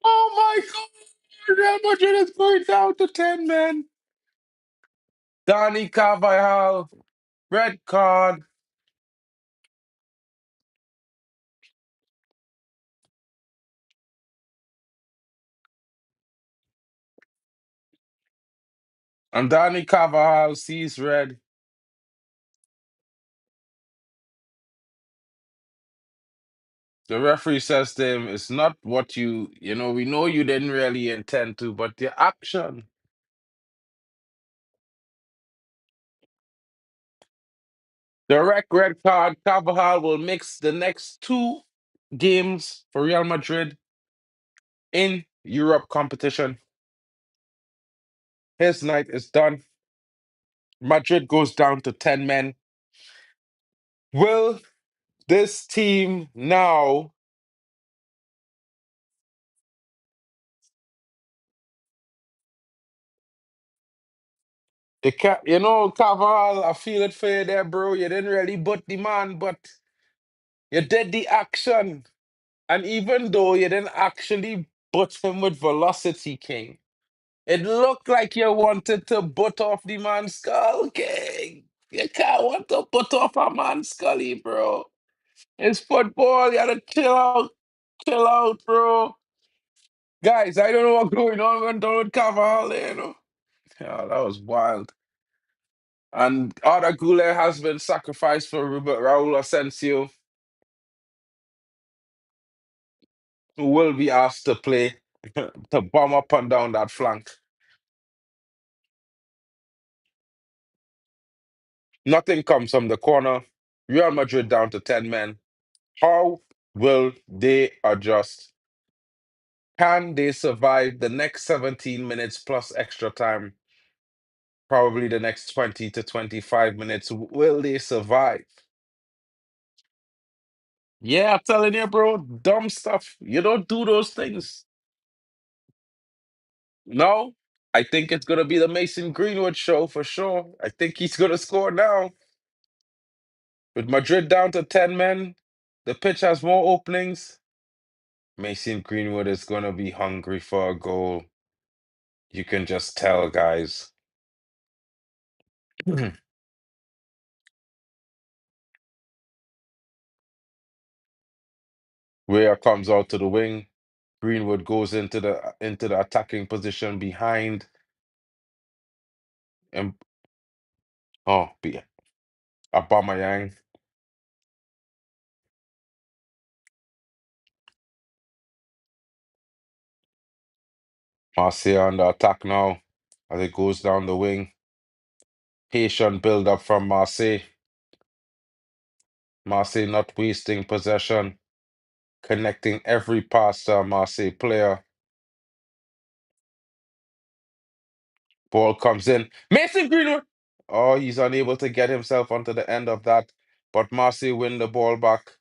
Oh my God. Real Madrid is going down to 10 men. Danny Carvajal, red card. And Danny Carvajal sees red. The referee says to him, it's not what we know you didn't really intend to, but the action. Direct red card. Carvajal will mix the next two games for Real Madrid in Europe competition. His night is done. Madrid goes down to 10 men. Will this team now, Carvajal, I feel it for you there, bro. You didn't really butt the man, but you did the action. And even though you didn't actually butt him with velocity, King, it looked like you wanted to butt off the man's skull, King. You can't want to butt off a man's scully, bro. It's football. You gotta chill out, bro. Guys, I don't know what's going on when Donald Carvajal, Yeah, that was wild. And Arda Güler has been sacrificed for Raul Asensio. who will be asked to play to bomb up and down that flank. Nothing comes from the corner. Real Madrid down to 10 men. How will they adjust? Can they survive the next 17 minutes plus extra time? Probably the next 20 to 25 minutes. Will they survive? Yeah, I'm telling you, bro, dumb stuff. You don't do those things. No, I think it's going to be the Mason Greenwood show for sure. I think he's going to score now. With Madrid down to 10 men, the pitch has more openings. Mason Greenwood is going to be hungry for a goal. You can just tell, guys. Weah comes out to the wing. Greenwood goes into the attacking position behind. And oh, be Aubameyang. Marseille on the attack now as it goes down the wing. Patient build up from Marseille. Marseille not wasting possession, connecting every pass to a Marseille player. Ball comes in. Mason Greenwood. Oh, he's unable to get himself onto the end of that. But Marseille win the ball back.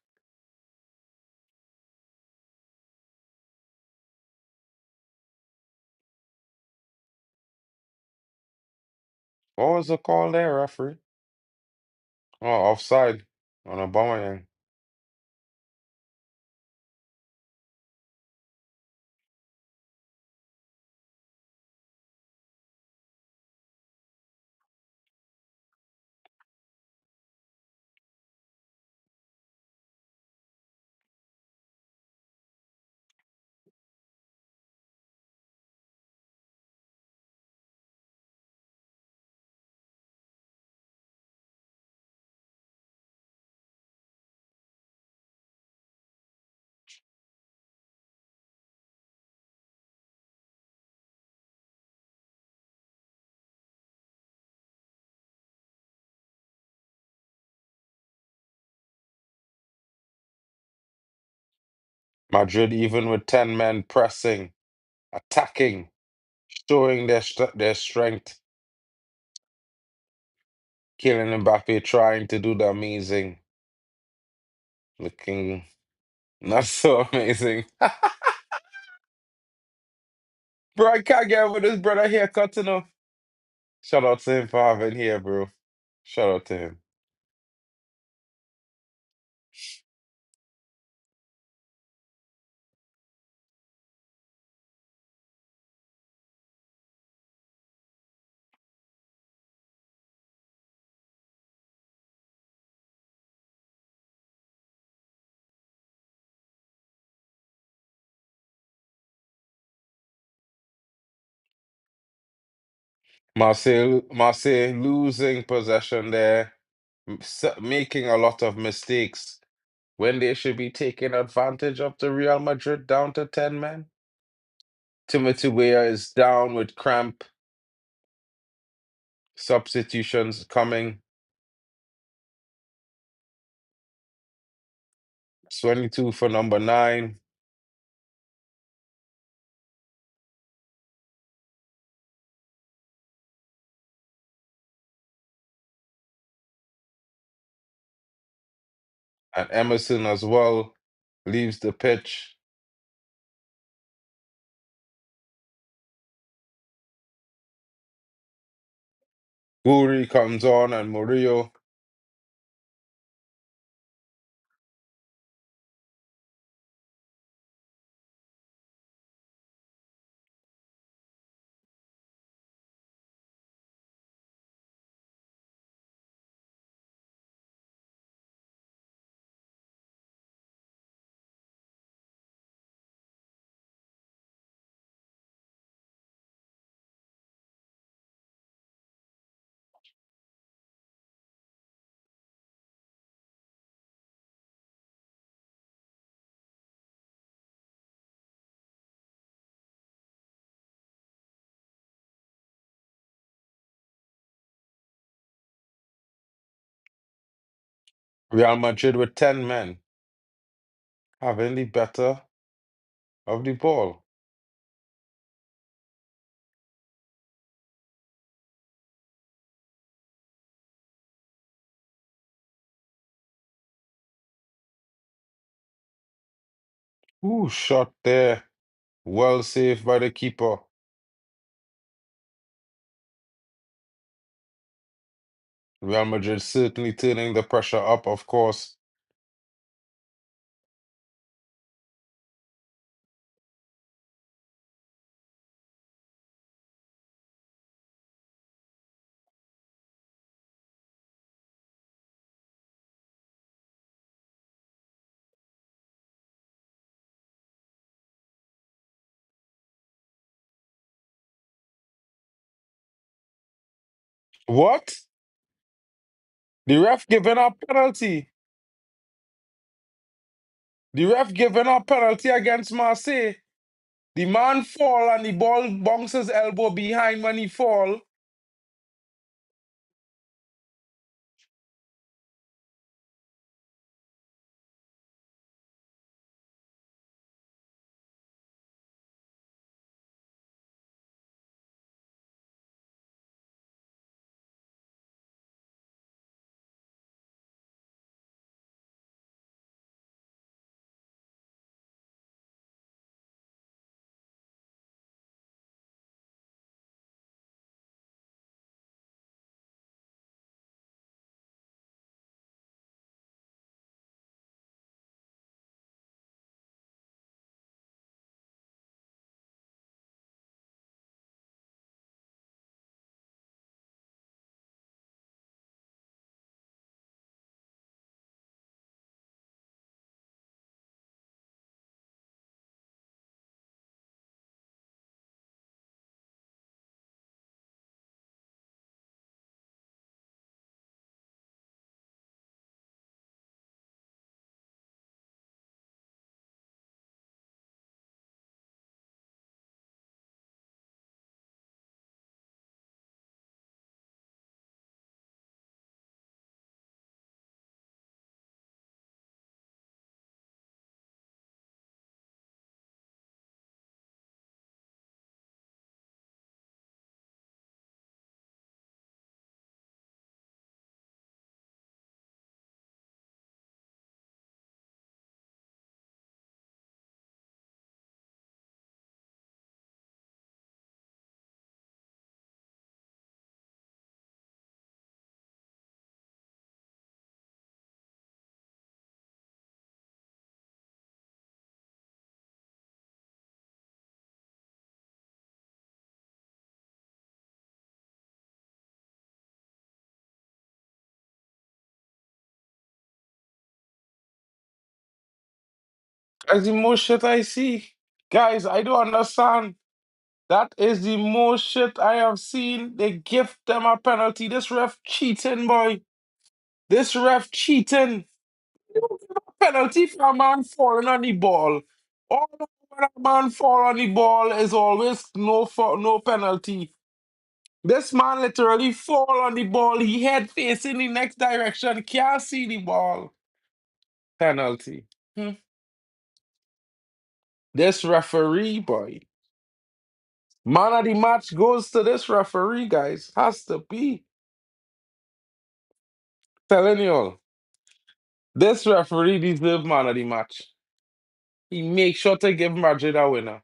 What was the call there, referee? Oh, offside on Aubameyang. Madrid, even with 10 men pressing, attacking, showing their strength. Kylian Mbappe trying to do the amazing. Looking not so amazing. Bro, I can't get over this brother haircut enough. Shout out to him for having hair, bro. Shout out to him. Marseille losing possession there, making a lot of mistakes when they should be taking advantage of the Real Madrid down to 10 men. Timothy Weah is down with cramp. Substitutions coming. 22 for number 9. And Emerson as well leaves the pitch. Guri comes on and Murillo. Real Madrid with 10 men having the better of the ball. Ooh, shot there. Well saved by the keeper. Real Madrid certainly turning the pressure up, of course. What? The ref giving a penalty. The ref giving a penalty against Marseille. The man fall and the ball bounces elbow behind when he fall. That's the most shit I see. Guys, I don't understand. That is the most shit I have seen. They give them a penalty. This ref cheating, boy. This ref cheating. You don't give a penalty for a man falling on the ball. All when a man fall on the ball is always no penalty. This man literally fall on the ball. He head facing the next direction. Can't see the ball. Penalty. Hmm. This referee, boy. Man of the match goes to this referee, guys. Has to be. Telling you all. This referee deserves man of the match. He makes sure to give Madrid a winner.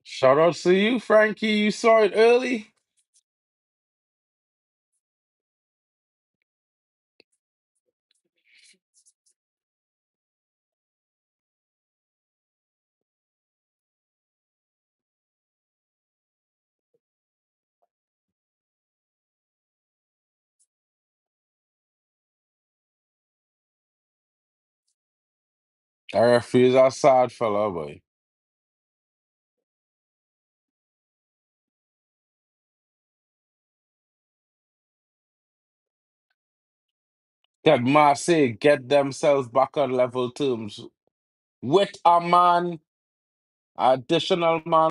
Shout out to you, Frankie. You saw it early. That referee's a sad fella, boy. Can Marseille get themselves back on level terms with a man, additional man?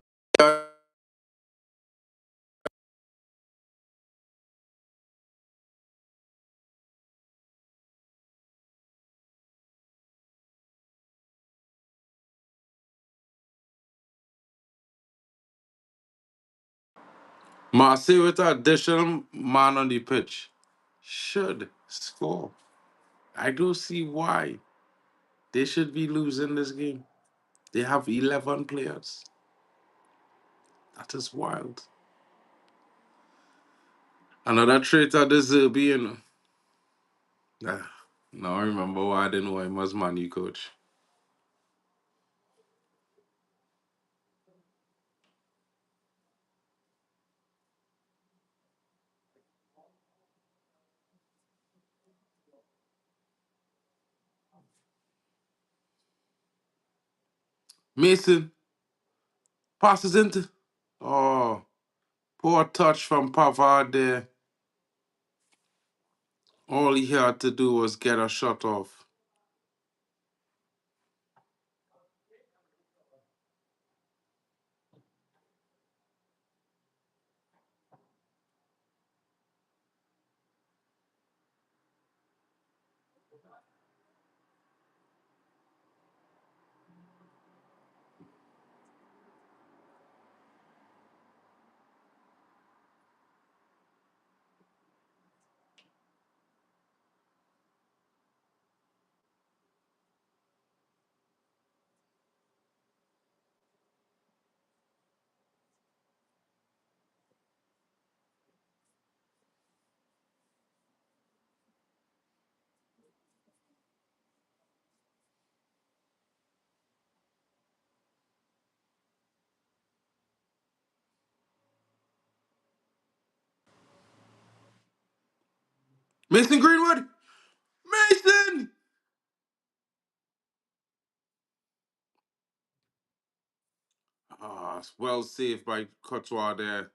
Marseille with an additional man on the pitch should score. I don't see why they should be losing this game. They have 11 players. That is wild. Another traitor deserve being. Now I remember why I didn't know him as Man U coach. Mason passes into. Oh, poor touch from Pavard there. All he had to do was get a shot off. Mason Greenwood! Mason! Ah, it's well saved by Courtois there.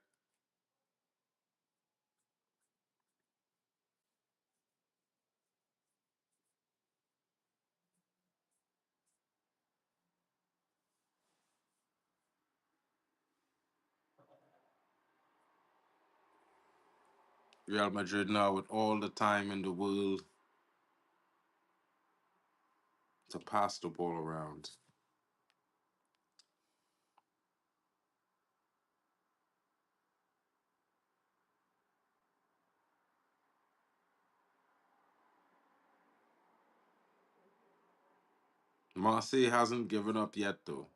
Real Madrid now with all the time in the world to pass the ball around. Marseille hasn't given up yet, though.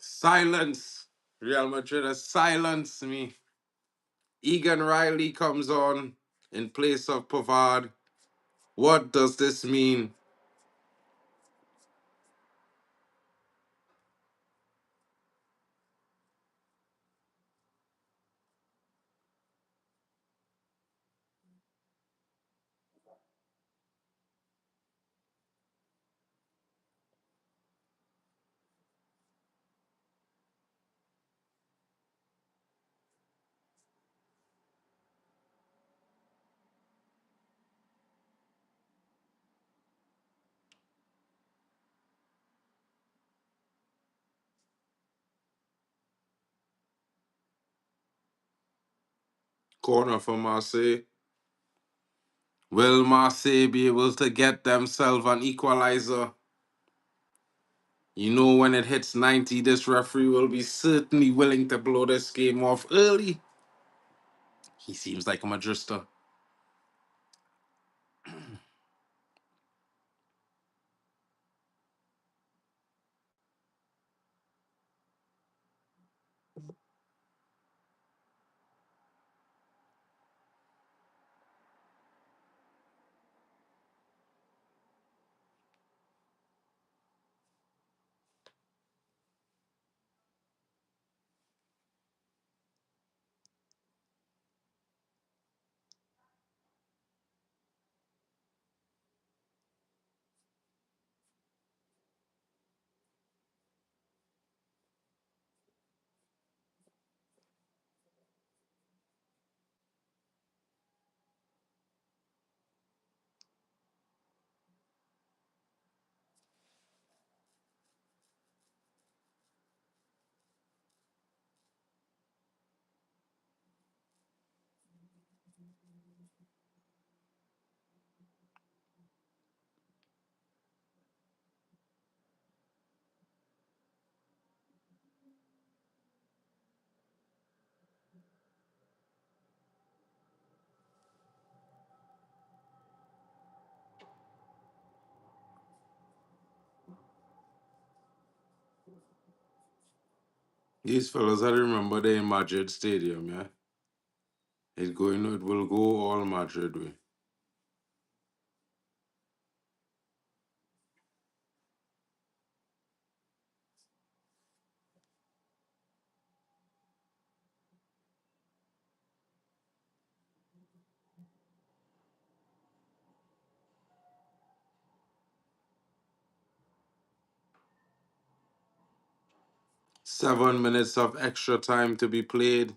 Silence! Real Madrid has silenced me. Egan Riley comes on in place of Pavard. What does this mean? Corner for Marseille. Will Marseille be able to get themselves an equalizer? You know, when it hits 90, this referee will be certainly willing to blow this game off early. He seems like a Madrister. These fellas, I remember they in Madrid Stadium, yeah? It will go all Madrid way. 7 minutes of extra time to be played.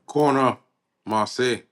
Corner, Marseille.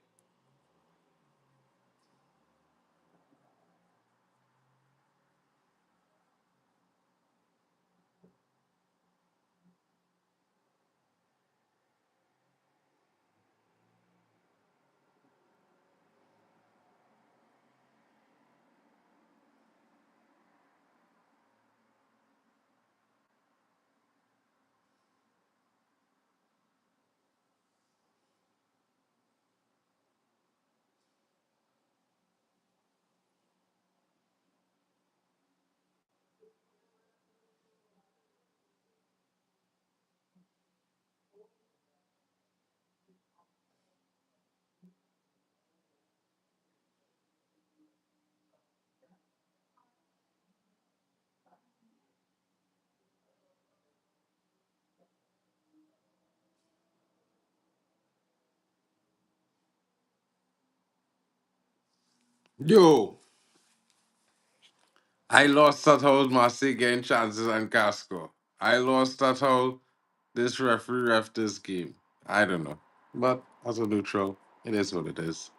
Yo, I lost that how Marseille getting chances and Casco. I lost that how this referee ref this game. I don't know. But as a neutral, it is what it is.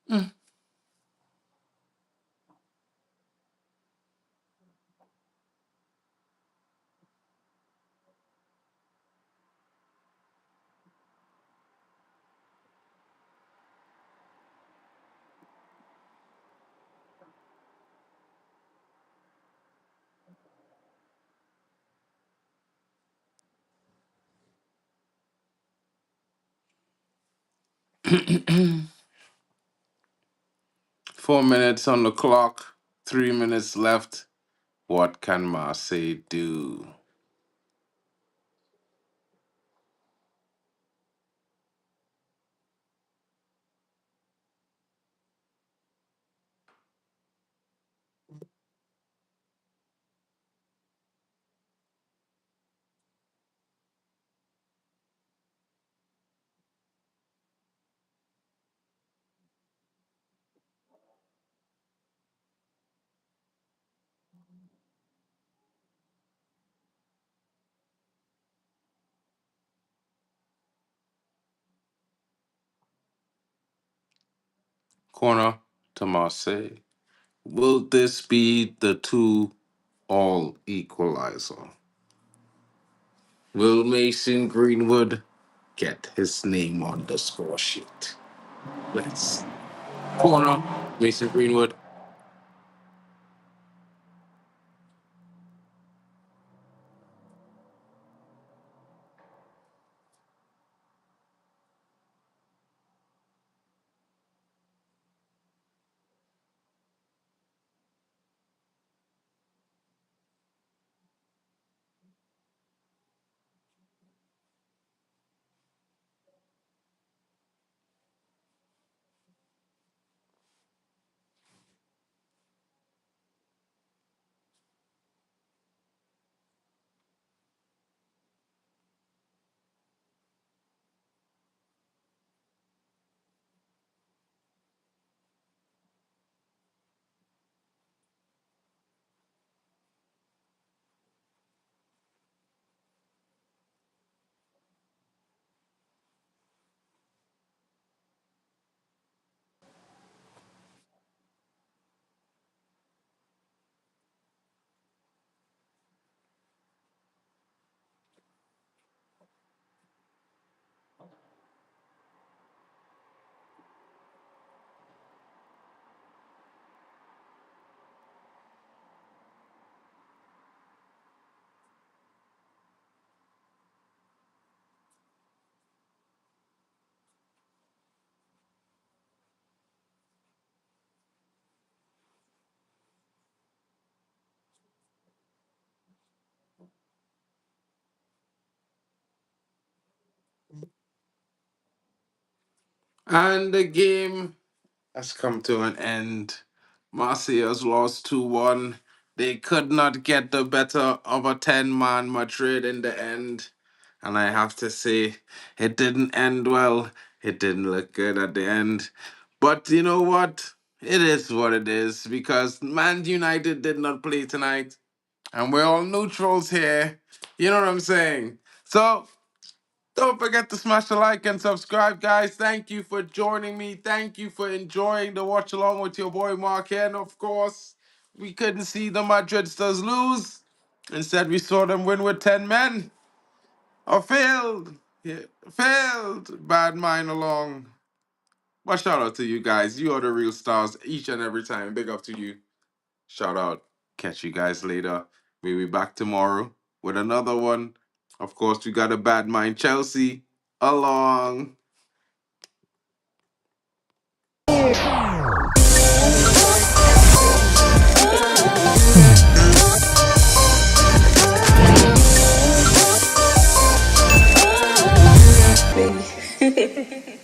Mm. 4 minutes on the clock, 3 minutes left. What can Marseille do? Corner to Marseille. Will this be the 2-all equalizer? Will Mason Greenwood get his name on the score sheet? Let's corner Mason Greenwood. And the game has come to an end. Marseille has lost 2-1. They could not get the better of a 10-man Madrid in the end. And I have to say, it didn't end well. It didn't look good at the end. But you know what? It is what it is because Man United did not play tonight. And we're all neutrals here. You know what I'm saying? So don't forget to smash the like and subscribe, guys. Thank you for joining me. Thank you for enjoying the watch along with your boy Mark. And of course, we couldn't see the Madridsters lose. Instead, we saw them win with 10 men. Or failed. Yeah, failed. Bad mind along. But shout out to you guys. You are the real stars each and every time. Big up to you. Shout out. Catch you guys later. We'll be back tomorrow with another one. Of course, we got a bad mind Chelsea along. Baby.